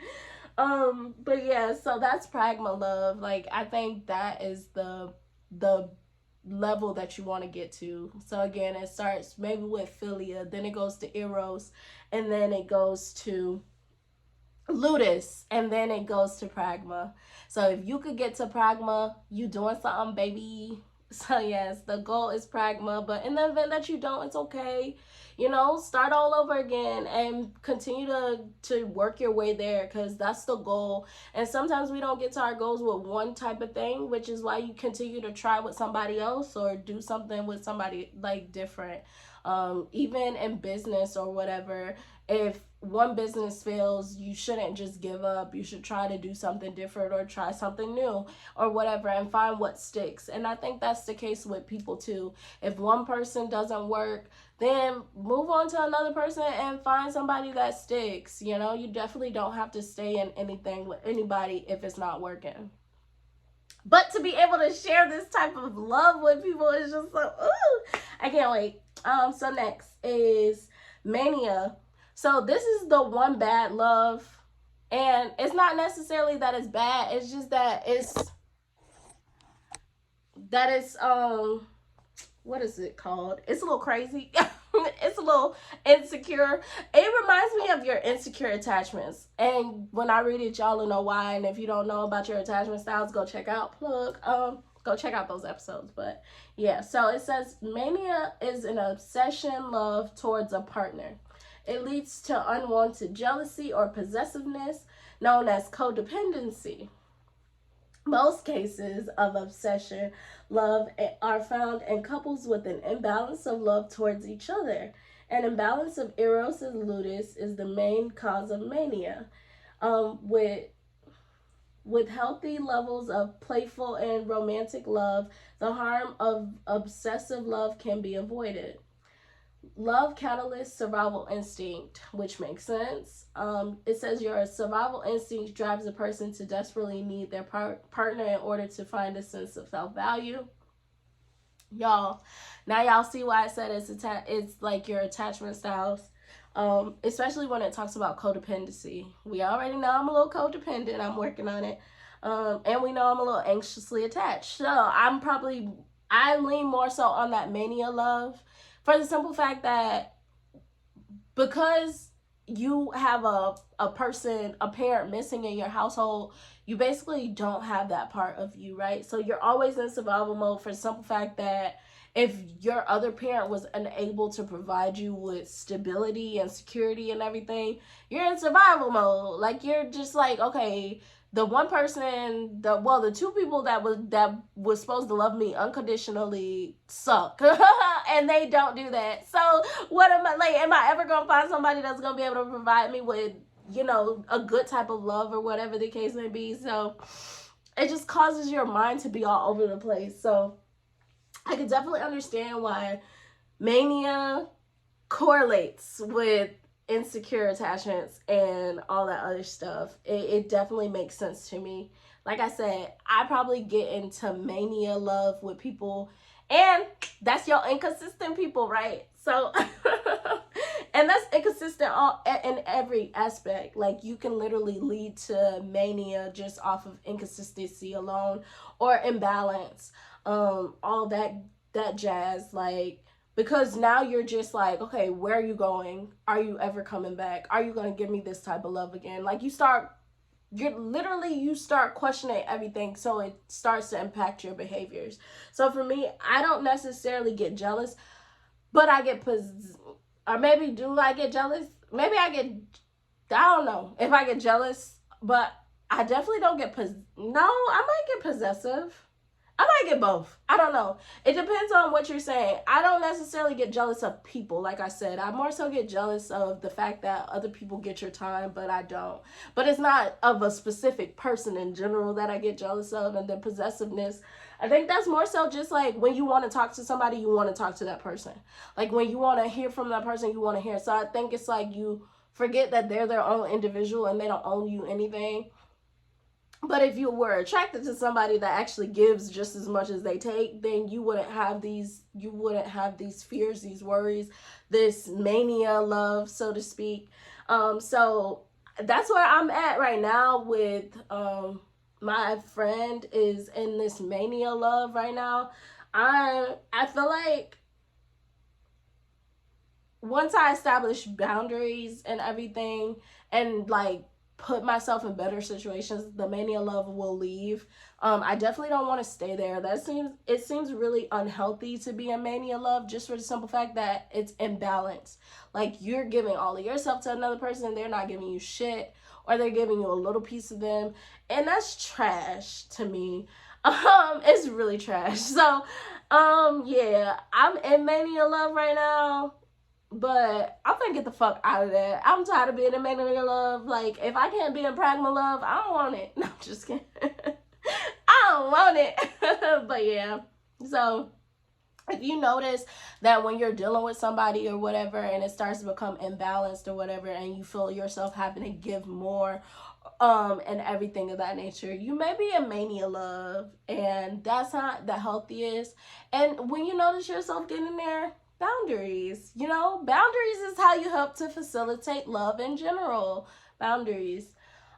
But yeah, so that's pragma love. Like, I think that is the level that you want to get to. So again, it starts maybe with philia, then it goes to eros, and then it goes to ludus, and then it goes to pragma. So if you could get to pragma, you doing something, baby. So yes, the goal is pragma, but in the event that you don't, it's okay. You know, start all over again and continue to work your way there, because that's the goal. And sometimes we don't get to our goals with one type of thing, which is why you continue to try with somebody else or do something with somebody like different. Even in business or whatever, if one business fails, you shouldn't just give up. You should try to do something different or try something new or whatever and find what sticks. And I think that's the case with people too. If one person doesn't work, then move on to another person and find somebody that sticks. You know, you definitely don't have to stay in anything with anybody if it's not working. But to be able to share this type of love with people is just so, ooh, I can't wait. So next is mania. So this is the one bad love, and it's not necessarily that it's bad. It's just that it's what is it called? It's a little crazy. It's a little insecure. It reminds me of your insecure attachments. And when I read it, y'all will know why. And if you don't know about your attachment styles, go check out go check out those episodes. But yeah, so it says mania is an obsession love towards a partner. It leads to unwanted jealousy or possessiveness, known as codependency. Most cases of obsession love are found in couples with an imbalance of love towards each other. An imbalance of eros and ludus is the main cause of mania. With healthy levels of playful and romantic love, the harm of obsessive love can be avoided. Love catalyst survival instinct, which makes sense. It says your survival instinct drives a person to desperately need their partner in order to find a sense of self-value. Y'all, now y'all see why I said it's like your attachment styles. Especially when it talks about codependency. We already know I'm a little codependent. I'm working on it. And we know I'm a little anxiously attached. So I lean more so on that mania love, for the simple fact that because you have a parent missing in your household, you basically don't have that part of you, right? So you're always in survival mode for the simple fact that if your other parent was unable to provide you with stability and security and everything, you're in survival mode. Like, you're just like, okay, the one person, the two people that was supposed to love me unconditionally suck. And they don't do that. So what am I ever gonna find somebody that's gonna be able to provide me with, a good type of love or whatever the case may be? So it just causes your mind to be all over the place. So I can definitely understand why mania correlates with insecure attachments and all that other stuff. It definitely makes sense to me. Like I said, I probably get into mania love with people, and that's your inconsistent people, right? So and that's inconsistent in every aspect. Like, you can literally lead to mania just off of inconsistency alone, or imbalance, all that jazz. Like, because now you're just like, okay, where are you going? Are you ever coming back? Are you going to give me this type of love again? Like, you start questioning everything. So it starts to impact your behaviors. So for me, I don't necessarily get jealous, but I get or maybe do I get jealous? Maybe I don't know if I get jealous, but I definitely don't get no, I might get possessive. I might get both. I don't know. It depends on what you're saying. I don't necessarily get jealous of people. Like I said, I more so get jealous of the fact that other people get your time, but I don't. But it's not of a specific person in general that I get jealous of. And then possessiveness, I think that's more so just like when you want to talk to somebody, you want to talk to that person. Like, when you want to hear from that person, you want to hear. So I think it's like you forget that they're their own individual and they don't owe you anything. But if you were attracted to somebody that actually gives just as much as they take, then you wouldn't have these fears, these worries, this mania love, so to speak. So that's where I'm at right now with my friend is in this mania love right now. I feel like once I establish boundaries and everything, and like put myself in better situations, the mania love will leave. I definitely don't want to stay there. It seems really unhealthy to be in mania love, just for the simple fact that it's imbalanced. Like, you're giving all of yourself to another person and they're not giving you shit, or they're giving you a little piece of them, and that's trash to me. It's really trash. So Yeah, I'm in mania love right now, but I'm gonna get the fuck out of that. I'm tired of being in mania love. Like, if I can't be in pragma love, I don't want it. No, I'm just kidding. I don't want it. But yeah, so if you notice that when you're dealing with somebody or whatever and it starts to become imbalanced or whatever and you feel yourself having to give more and everything of that nature, you may be in mania love, and that's not the healthiest. And when you notice yourself getting there, boundaries, boundaries is how you help to facilitate love in general. Boundaries.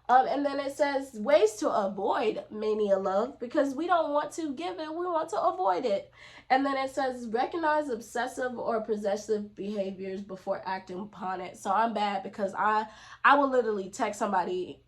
And then it says ways to avoid mania love, because we don't want to give it, we want to avoid it. And then it says recognize obsessive or possessive behaviors before acting upon it. So I'm bad because I will literally text somebody.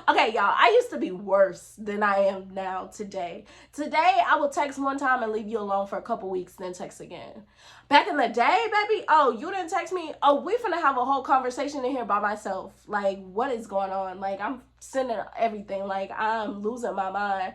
Okay, y'all, I used to be worse than I am now today. Today, I will text one time and leave you alone for a couple weeks, then text again. Back in the day, baby, oh, you didn't text me? Oh, we finna have a whole conversation in here by myself. Like, what is going on? Like, I'm sending everything. Like, I'm losing my mind.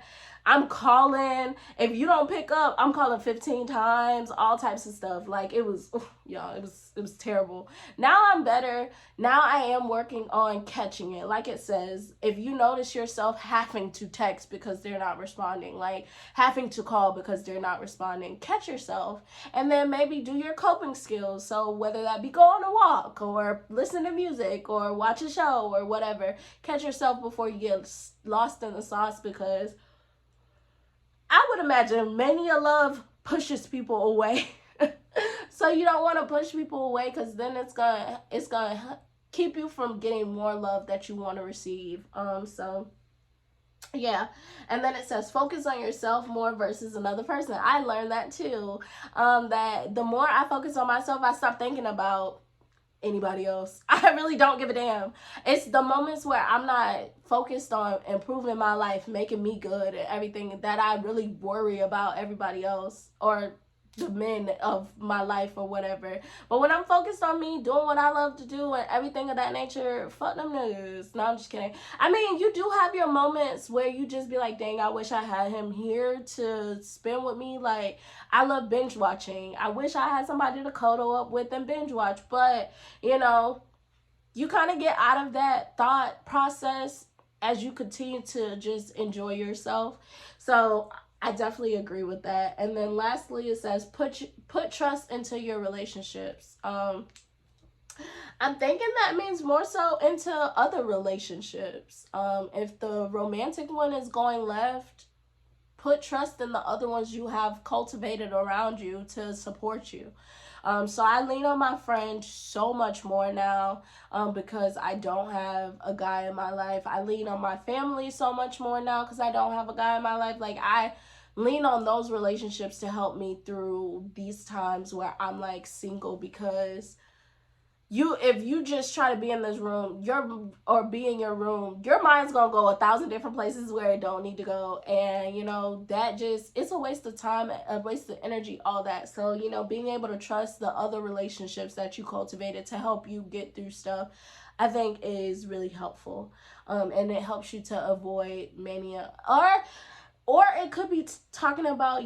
I'm calling. If you don't pick up, I'm calling 15 times, all types of stuff. Like, it was, y'all, it was terrible. Now I'm better. Now I am working on catching it. Like it says, if you notice yourself having to text because they're not responding, like having to call because they're not responding, catch yourself. And then maybe do your coping skills. So whether that be go on a walk or listen to music or watch a show or whatever, catch yourself before you get lost in the sauce, because I would imagine mania love pushes people away. So you don't want to push people away, because then it's gonna keep you from getting more love that you want to receive. So yeah. And then it says focus on yourself more versus another person. I learned that too. That the more I focus on myself, I stop thinking about anybody else. I really don't give a damn. It's the moments where I'm not focused on improving my life, making me good and everything, that I really worry about everybody else or the men of my life or whatever. But when I'm focused on me doing what I love to do and everything of that nature, fuck them niggas. No, I'm just kidding. I mean, you do have your moments where you just be like, dang, I wish I had him here to spend with me. Like, I love binge watching. I wish I had somebody to cuddle up with and binge watch. But, you kind of get out of that thought process as you continue to just enjoy yourself. So I definitely agree with that. And then lastly, it says put trust into your relationships. I'm thinking that means more so into other relationships. If the romantic one is going left, put trust in the other ones you have cultivated around you to support you. So I lean on my friends so much more now, because I don't have a guy in my life. I lean on my family so much more now because I don't have a guy in my life. Like, I lean on those relationships to help me through these times where I'm like single, because if you just try to be in this room, be in your room, your mind's gonna go 1,000 different places where it don't need to go. And that just, it's a waste of time, a waste of energy, all that. So being able to trust the other relationships that you cultivated to help you get through stuff, I think is really helpful. And it helps you to avoid mania, or it could be talking about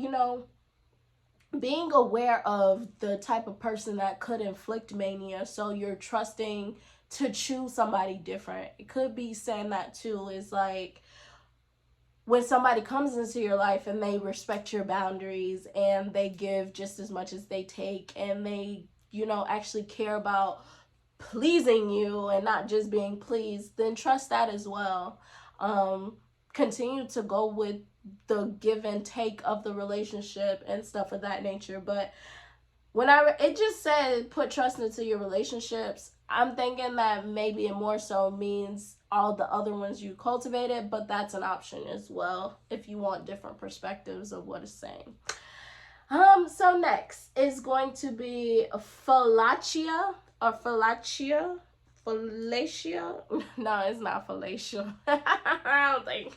being aware of the type of person that could inflict mania, so you're trusting to choose somebody different. It could be saying that too, is like when somebody comes into your life and they respect your boundaries and they give just as much as they take, and they actually care about pleasing you and not just being pleased, then trust that as well. Continue to go with the give and take of the relationship and stuff of that nature. But it just said put trust into your relationships, I'm thinking that maybe it more so means all the other ones you cultivated, but that's an option as well if you want different perspectives of what it's saying. So next is going to be Fallacia or Fallacia. Fallacia? No, it's not Fallacia. I don't think.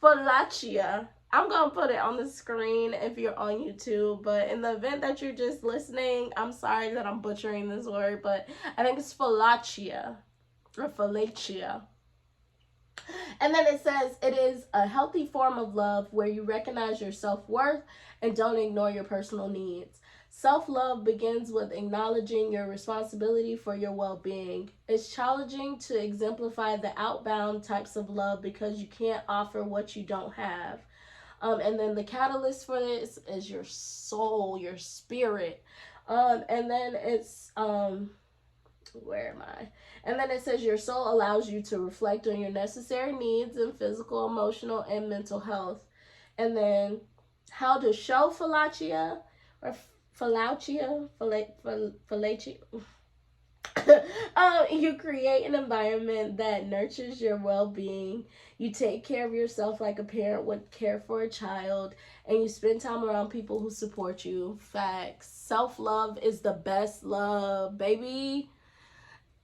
Fallacia. I'm going to put it on the screen if you're on YouTube, but in the event that you're just listening, I'm sorry that I'm butchering this word, but I think it's Fallacia or Fallacia. And then it says it is a healthy form of love where you recognize your self-worth and don't ignore your personal needs. Self-love begins with acknowledging your responsibility for your well-being. It's challenging to exemplify the outbound types of love because you can't offer what you don't have. And then the catalyst for this is your soul, your spirit. And then it's where am I? And then it says your soul allows you to reflect on your necessary needs in physical, emotional, and mental health. And then how to show philautia or philautia, you create an environment that nurtures your well-being. You take care of yourself like a parent would care for a child, and you spend time around people who support you. Facts. Self-love is the best love, baby.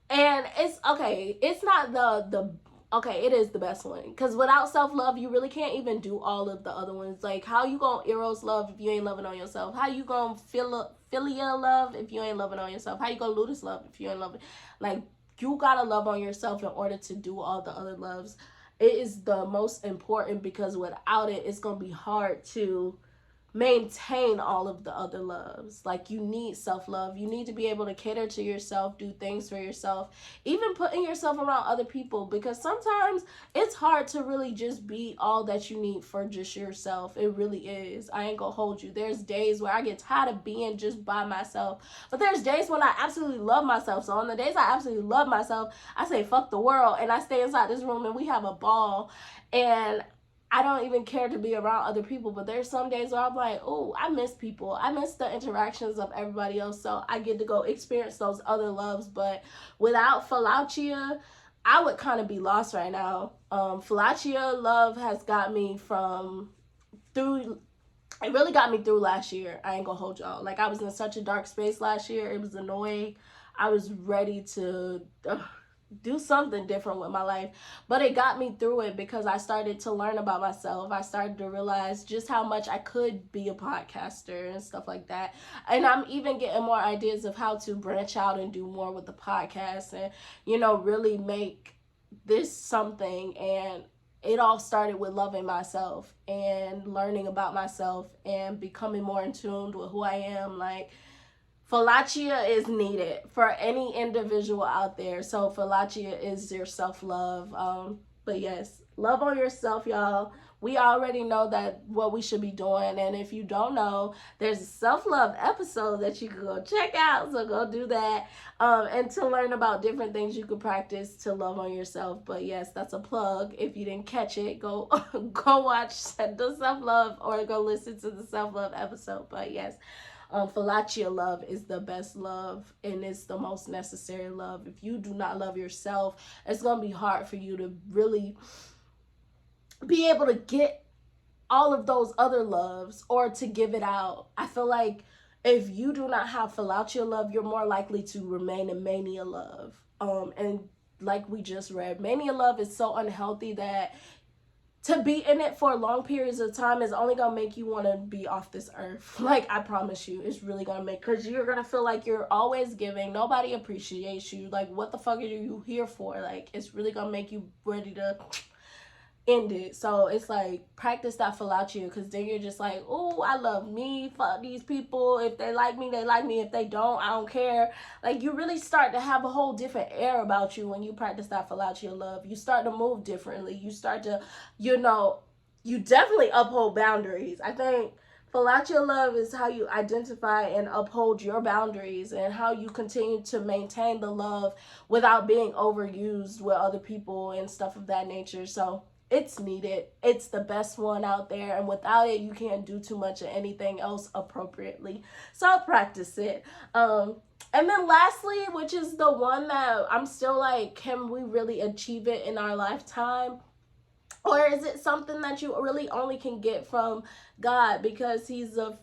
And it's okay, it's not the okay, it is the best one, because without self-love you really can't even do all of the other ones. Like, how you gonna eros love if you ain't loving on yourself? How you gonna philia love if you ain't loving on yourself? How you gonna ludus love if you ain't loving? Like, you gotta love on yourself in order to do all the other loves. It is the most important, because without it, it's gonna be hard to maintain all of the other loves. Like, you need self-love. You need to be able to cater to yourself, do things for yourself, even putting yourself around other people, because sometimes it's hard to really just be all that you need for just yourself. It really is. I ain't gonna hold you. There's days where I get tired of being just by myself, but there's days when I absolutely love myself. So on the days I absolutely love myself, I say fuck the world, and I stay inside this room and we have a ball. And I don't even care to be around other people. But there's some days where I'm like, oh, I miss people. I miss the interactions of everybody else. So I get to go experience those other loves. But without philautia, I would kind of be lost right now. Philautia love has got me through. It really got me through last year. I ain't gonna hold y'all. Like, I was in such a dark space last year. It was annoying. I was ready to do something different with my life, but it got me through it because I started to learn about myself. I started to realize just how much I could be a podcaster and stuff like that. And I'm even getting more ideas of how to branch out and do more with the podcast and, really make this something. And it all started with loving myself and learning about myself and becoming more in tune with who I am. Like, philautia is needed for any individual out there. So philautia is your self-love. But yes, love on yourself, y'all. We already know that what we should be doing. And if you don't know, there's a self-love episode that you can go check out. So go do that. And to learn about different things you could practice to love on yourself. But yes, that's a plug. If you didn't catch it, go watch the self-love or go listen to the self-love episode. But yes, philautia love is the best love, and it's the most necessary love. If you do not love yourself, it's going to be hard for you to really be able to get all of those other loves or to give it out. I feel like if you do not have philautia love, you're more likely to remain in mania love. And like we just read, mania love is so unhealthy that to be in it for long periods of time is only gonna make you want to be off this earth. Like, I promise you, it's really gonna make, because you're gonna feel like you're always giving, nobody appreciates you. Like, what the fuck are you here for? Like, it's really gonna make you ready to end it. So it's like, practice that philautia, because then you're just like, oh, I love me, fuck these people. If they like me, they like me. If they don't, I don't care. Like, you really start to have a whole different air about you when you practice that philautia love. You start to move differently. You start to, you definitely uphold boundaries. I think philautia love is how you identify and uphold your boundaries, and how you continue to maintain the love without being overused with other people and stuff of that nature. So it's needed. It's the best one out there, and without it, you can't do too much of anything else appropriately. So practice it. And then lastly, which is the one that I'm still like, can we really achieve it in our lifetime? Or is it something that you really only can get from God, because he's a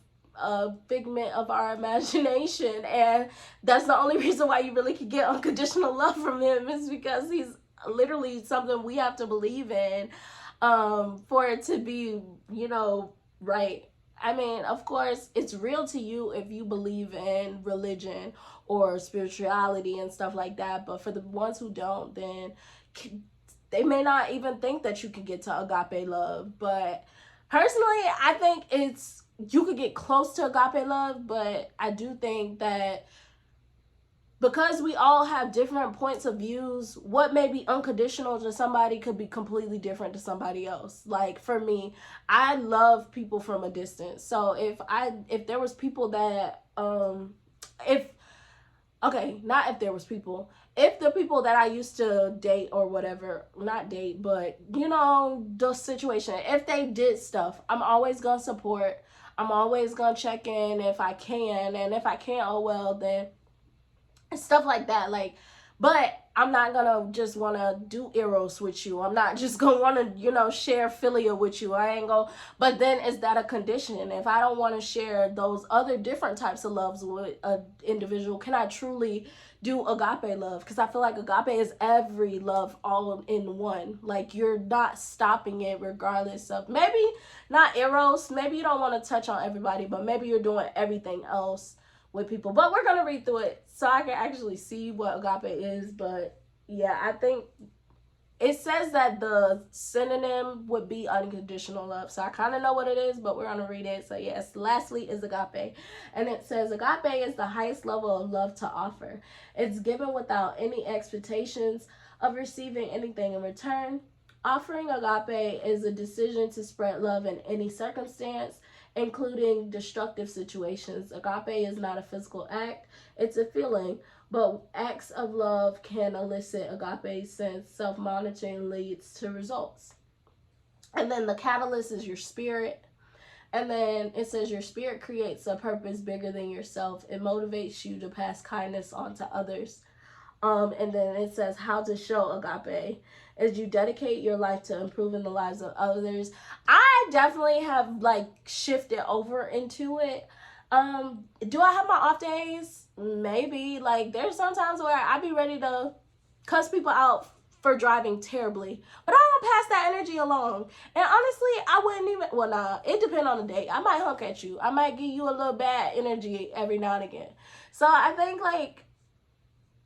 figment of our imagination, and that's the only reason why you really can get unconditional love from him, is because he's literally something we have to believe in for it to be, right. I mean, of course, it's real to you if you believe in religion or spirituality and stuff like that. But for the ones who don't, then they may not even think that you could get to agape love. But personally, I think you could get close to agape love, but I do think that because we all have different points of views, what may be unconditional to somebody could be completely different to somebody else. Like for me, I love people from a distance. So if there was people that if okay, not if there was people, if the people that I used to date or whatever, not date, but you know, the situation, if they did stuff, I'm always gonna support. I'm always gonna check in if I can, and if I can't, oh well, then stuff like that. Like, but I'm not gonna just wanna do eros with you. I'm not just gonna wanna, you know, share philia with you. I ain't gonna. But then is that a condition? If I don't want to share those other different types of loves with an individual, can I truly do agape love? Because I feel like agape is every love all in one. Like, you're not stopping it regardless of, maybe not eros, maybe you don't want to touch on everybody, but maybe you're doing everything else with people. But we're gonna read through it so I can actually see what agape is. But yeah, I think it says that the synonym would be unconditional love, so I kind of know what it is, but we're gonna read it. So yes, lastly is agape, and it says agape is the highest level of love to offer. It's given without any expectations of receiving anything in return. Offering agape is a decision to spread love in any circumstance, including destructive situations. Agape is not a physical act, it's a feeling, but acts of love can elicit agape since self-monitoring leads to results. And then the catalyst is your spirit. And then it says your spirit creates a purpose bigger than yourself. It motivates you to pass kindness on to others. And then it says how to show agape is you dedicate your life to improving the lives of others. I definitely have like shifted over into it. Do I have my off days? Maybe. Like, there's sometimes where I be ready to cuss people out for driving terribly, but I don't pass that energy along. And honestly, I wouldn't even, well, nah, it depends on the day. I might honk at you. I might give you a little bad energy every now and again. So I think, like,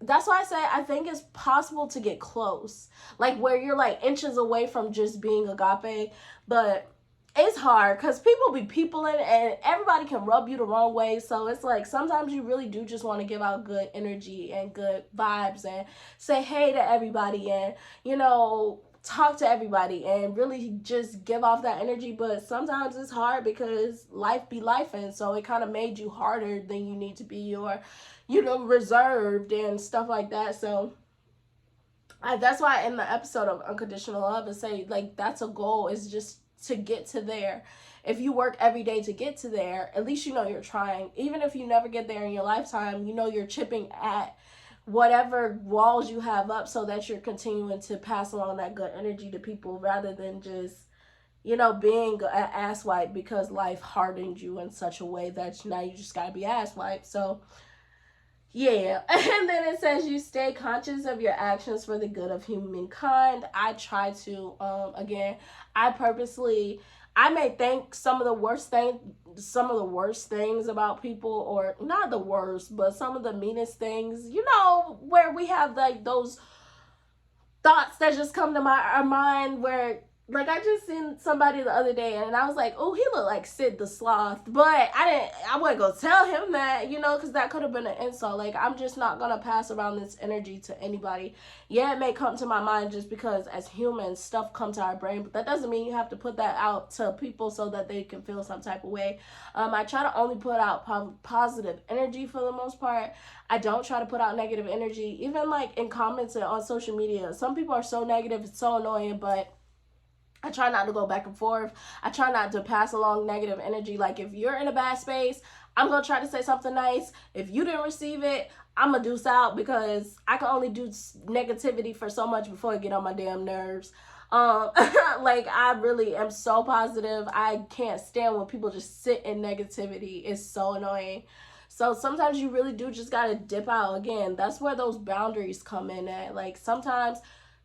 that's why I say I think it's possible to get close, like where you're like inches away from just being agape, but it's hard because people be peopling and everybody can rub you the wrong way. So it's like sometimes you really do just want to give out good energy and good vibes and say hey to everybody and, you know, talk to everybody and really just give off that energy. But sometimes it's hard because life be life, and so it kind of made you harder than you need to be, or, you know, reserved and stuff like that. So that's why in the episode of unconditional love I say, like, that's a goal, is just to get to there. If you work every day to get to there, at least you know you're trying. Even if you never get there in your lifetime, you know you're chipping at whatever walls you have up so that you're continuing to pass along that good energy to people, rather than just, you know, being an asswipe because life hardened you in such a way that now you just gotta be asswipe. So yeah. And then it says you stay conscious of your actions for the good of humankind. I try to, again, I may think some of the worst things about people, or not the worst, but some of the meanest things, you know, where we have like those thoughts that just come to our mind, where, like, I just seen somebody the other day and I was like, oh, he looked like Sid the Sloth, but I wasn't gonna tell him that, you know, because that could have been an insult. Like, I'm just not gonna pass around this energy to anybody. Yeah, it may come to my mind just because as humans stuff comes to our brain, but that doesn't mean you have to put that out to people so that they can feel some type of way. I try to only put out positive energy for the most part. I don't try to put out negative energy, even like in comments and on social media. Some people are so negative, it's so annoying, but I try not to go back and forth. I try not to pass along negative energy. Like, if you're in a bad space, I'm going to try to say something nice. If you didn't receive it, I'm going to deuce out, because I can only do negativity for so much before I get on my damn nerves. Like, I really am so positive. I can't stand when people just sit in negativity. It's so annoying. So sometimes you really do just got to dip out. Again, that's where those boundaries come in at. Like, sometimes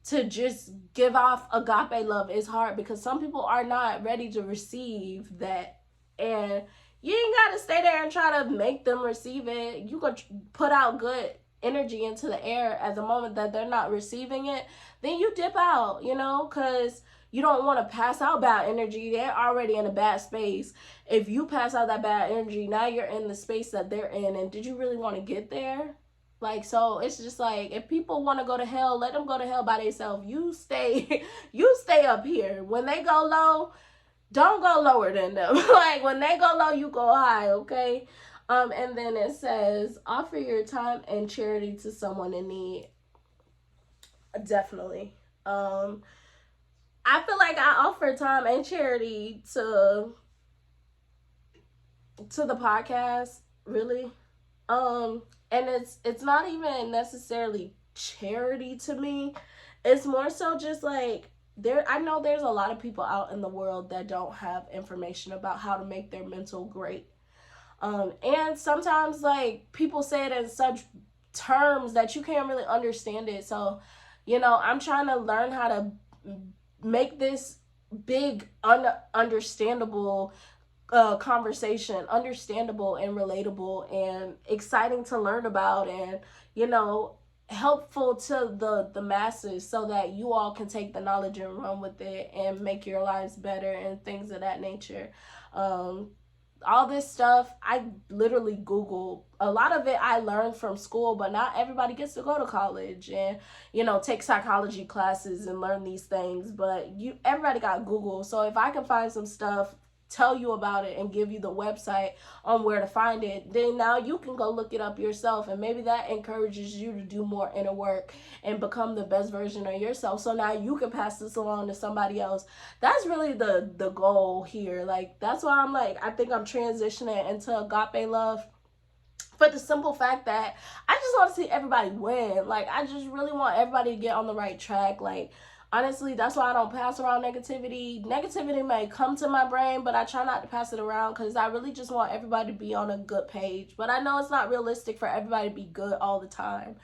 to just give off agape love is hard because some people are not ready to receive that. And you ain't got to stay there and try to make them receive it. You can put out good energy into the air at the moment that they're not receiving it, then you dip out, you know, because you don't want to pass out bad energy. They're already in a bad space. If you pass out that bad energy, now you're in the space that they're in, and did you really want to get there? Like, so it's just like, if people want to go to hell, let them go to hell by themselves. You stay you stay up here. When they go low, don't go lower than them. Like, when they go low, you go high, okay? And then it says, offer your time and charity to someone in need. Definitely. I feel like I offer time and charity to the podcast, really. And it's not even necessarily charity to me. It's more so just like, I know there's a lot of people out in the world that don't have information about how to make their mental great. And sometimes, like, people say it in such terms that you can't really understand it. So, you know, I'm trying to learn how to make this big understandable conversation understandable and relatable and exciting to learn about, and, you know, helpful to the masses, so that you all can take the knowledge and run with it and make your lives better and things of that nature. All this stuff I literally Google. A lot of it I learned from school, but not everybody gets to go to college and, you know, take psychology classes and learn these things. But everybody got Google. So if I can find some stuff, tell you about it, and give you the website on where to find it, then now you can go look it up yourself, and maybe that encourages you to do more inner work and become the best version of yourself, so now you can pass this along to somebody else. That's really the goal here. Like, that's why I'm like, I think I'm transitioning into agape love, for the simple fact that I just want to see everybody win. Like, I just really want everybody to get on the right track. Like, honestly, that's why I don't pass around negativity. Negativity may come to my brain, but I try not to pass it around, because I really just want everybody to be on a good page. But I know it's not realistic for everybody to be good all the time.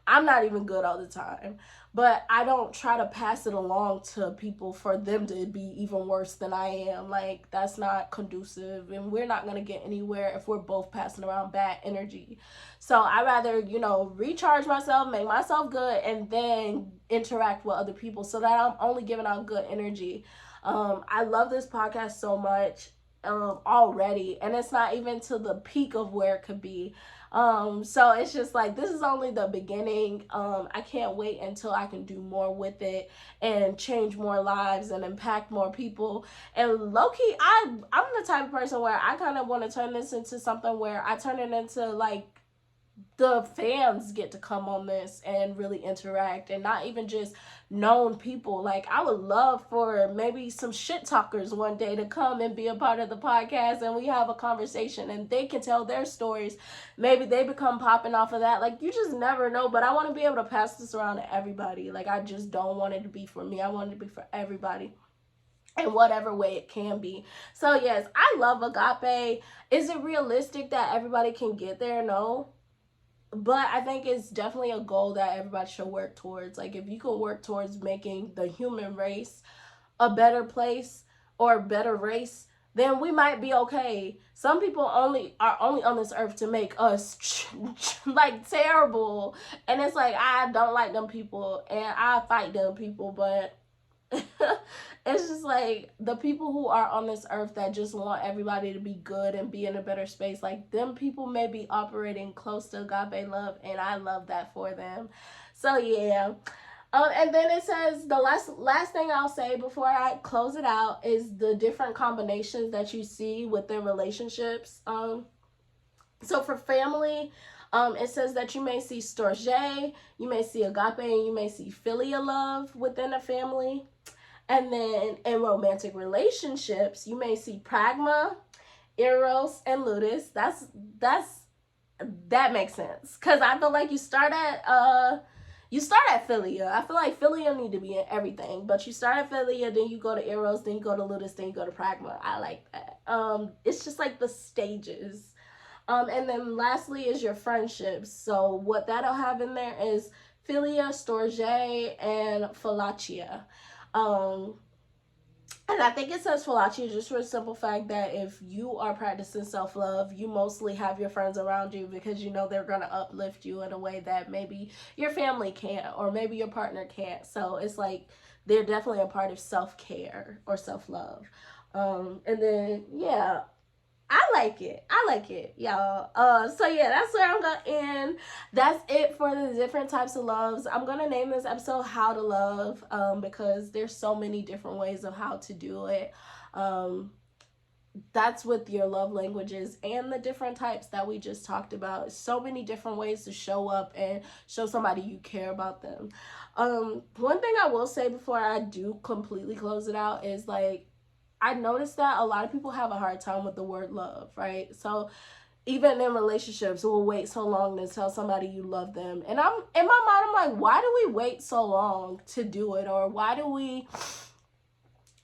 I'm not even good all the time. But I don't try to pass it along to people for them to be even worse than I am. Like, that's not conducive, and we're not going to get anywhere if we're both passing around bad energy. So I rather, you know, recharge myself, make myself good, and then interact with other people, so that I'm only giving out good energy. I love this podcast so much already, and it's not even to the peak of where it could be. So it's just like, this is only the beginning. I can't wait until I can do more with it and change more lives and impact more people. And low-key, I'm the type of person where I kind of want to turn this into something where I turn it into, like, the fans get to come on this and really interact, and not even just known people. Like, I would love for maybe some shit talkers one day to come and be a part of the podcast, and we have a conversation and they can tell their stories. Maybe they become popping off of that. Like, you just never know. But I want to be able to pass this around to everybody. Like, I just don't want it to be for me. I want it to be for everybody in whatever way it can be. So yes, I love agape. Is it realistic that everybody can get there? No. But I think it's definitely a goal that everybody should work towards. Like, if you can work towards making the human race a better place or a better race, then we might be okay. Some people are only on this earth to make us like terrible, and it's like, I don't like them people and I fight them people. But it's just like, the people who are on this earth that just want everybody to be good and be in a better space, like, them people may be operating close to agape love, and I love that for them. So yeah. And then it says, the last thing I'll say before I close it out is the different combinations that you see within relationships. So for family, it says that you may see storge, you may see agape, and you may see philia love within a family. And then in romantic relationships, you may see pragma, eros, and ludus. That makes sense, because I feel like you start at philia. I feel like philia need to be in everything, but you start at philia, then you go to eros, then you go to ludus, then you go to pragma. I like that. It's just like the stages. And then lastly is your friendships. So what that'll have in there is philia, storge, and philautia. And And I think it says Falachi just for the simple fact that if you are practicing self-love, you mostly have your friends around you because you know they're going to uplift you in a way that maybe your family can't or maybe your partner can't. So it's like they're definitely a part of self-care or self-love. And then, yeah, I like it. I like it, y'all. So yeah, that's where I'm gonna end. That's it for the different types of loves. I'm gonna name this episode "How to Love," because there's so many different ways of how to do it. Um, that's with your love languages and the different types that we just talked about. So many different ways to show up and show somebody you care about them. One thing I will say before I do completely close it out is like I noticed that a lot of people have a hard time with the word love, right? So even in relationships, we'll wait so long to tell somebody you love them. And I'm in my mind, I'm like, why do we wait so long to do it? Or why do we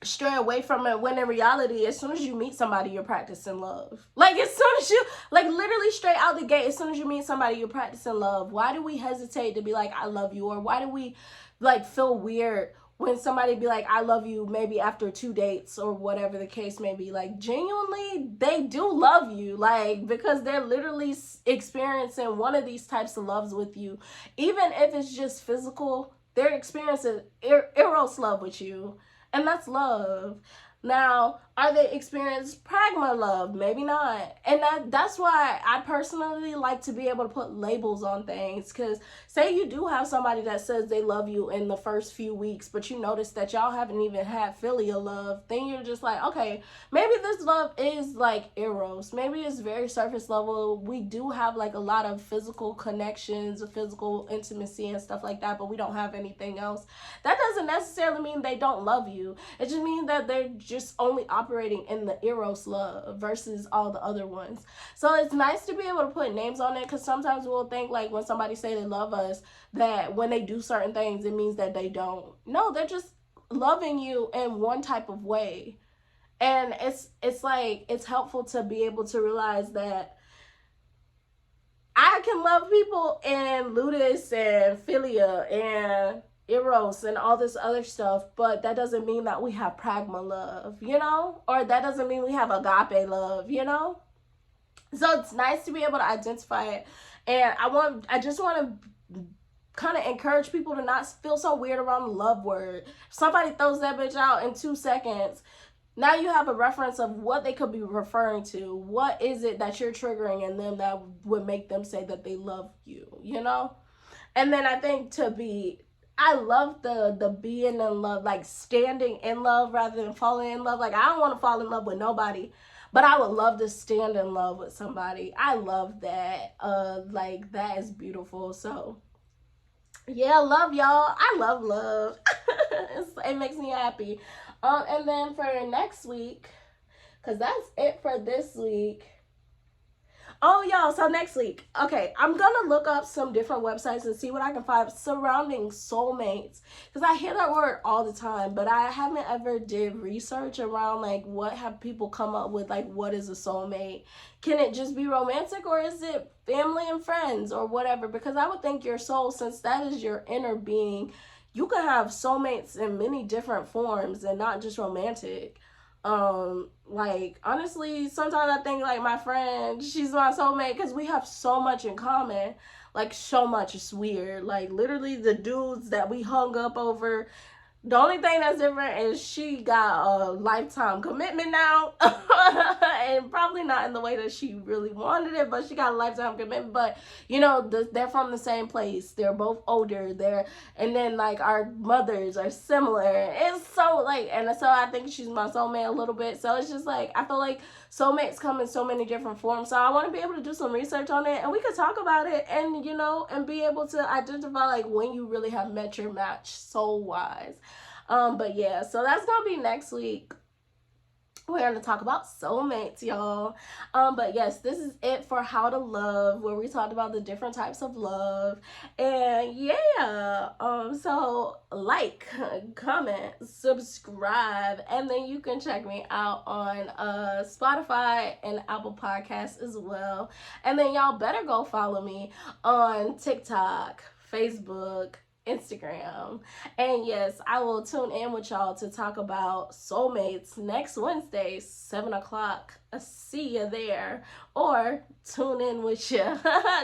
stray away from it when in reality, as soon as you meet somebody, you're practicing love. Like as soon as you, like literally straight out the gate, as soon as you meet somebody, you're practicing love. Why do we hesitate to be like, I love you? Or why do we like feel weird when somebody be like, I love you, maybe after 2 dates or whatever the case may be? Like genuinely, they do love you, like because they're literally experiencing one of these types of loves with you. Even if it's just physical, they're experiencing eros love with you. And that's love. Now, are they experiencing pragma love? Maybe not. And that's why I personally like to be able to put labels on things. Because say you do have somebody that says they love you in the first few weeks, but you notice that y'all haven't even had filial love, then you're just like, okay, maybe this love is like eros. Maybe it's very surface level. We do have like a lot of physical connections, physical intimacy and stuff like that, but we don't have anything else. That doesn't necessarily mean they don't love you. It just means that they're just only operating in the eros love versus all the other ones. So it's nice to be able to put names on it, because sometimes we'll think like when somebody say they love us, that when they do certain things, it means that they don't. No, they're just loving you in one type of way. And it's like, it's helpful to be able to realize that I can love people in ludus and philia and eros and all this other stuff, but that doesn't mean that we have pragma love, you know? Or that doesn't mean we have agape love, you know? So it's nice to be able to identify it. And I just want to kind of encourage people to not feel so weird around the love word. If somebody throws that bitch out in 2 seconds, now you have a reference of what they could be referring to. What is it that you're triggering in them that would make them say that they love you, you know? And then I think I love the being in love, like standing in love rather than falling in love. Like I don't want to fall in love with nobody, but I would love to stand in love with somebody. I love that. Like that is beautiful. So yeah, love y'all. I love love. It makes me happy. And then for next week, because that's it for this week. Oh, y'all, so next week, okay, I'm gonna look up some different websites and see what I can find surrounding soulmates, because I hear that word all the time, but I haven't ever did research around like what have people come up with, like what is a soulmate. Can it just be romantic, or is it family and friends or whatever? Because I would think your soul, since that is your inner being, you can have soulmates in many different forms and not just romantic. Like honestly, sometimes I think like my friend, she's my soulmate because we have so much in common. Like so much. It's weird. Like literally the dudes that we hung up over, the only thing that's different is she got a lifetime commitment now. And probably not in the way that she really wanted it, but she got a lifetime commitment. But, you know, they're from the same place. They're both older. And then, like, our mothers are similar. It's so, like, and so I think she's my soulmate a little bit. So it's just, like, I feel like soulmates come in so many different forms. So I want to be able to do some research on it, and we could talk about it and, you know, and be able to identify, like, when you really have met your match soul-wise. But yeah, so that's gonna be next week. We're gonna talk about soulmates, y'all. But yes, this is it for How to Love, where we talked about the different types of love. And yeah, so like, comment, subscribe, and then you can check me out on Spotify and Apple Podcasts as well. And then y'all better go follow me on TikTok, Facebook, Instagram. And yes, I will tune in with y'all to talk about soulmates next Wednesday, 7 o'clock. See you there. Or tune in with you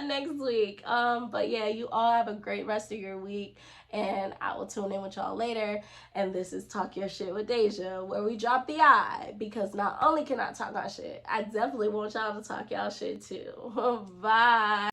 next week. But yeah, you all have a great rest of your week. And I will tune in with y'all later. And this is Talk Your Shit with Deja, where we drop the I. Because not only can I talk my shit, I definitely want y'all to talk y'all shit too. Bye.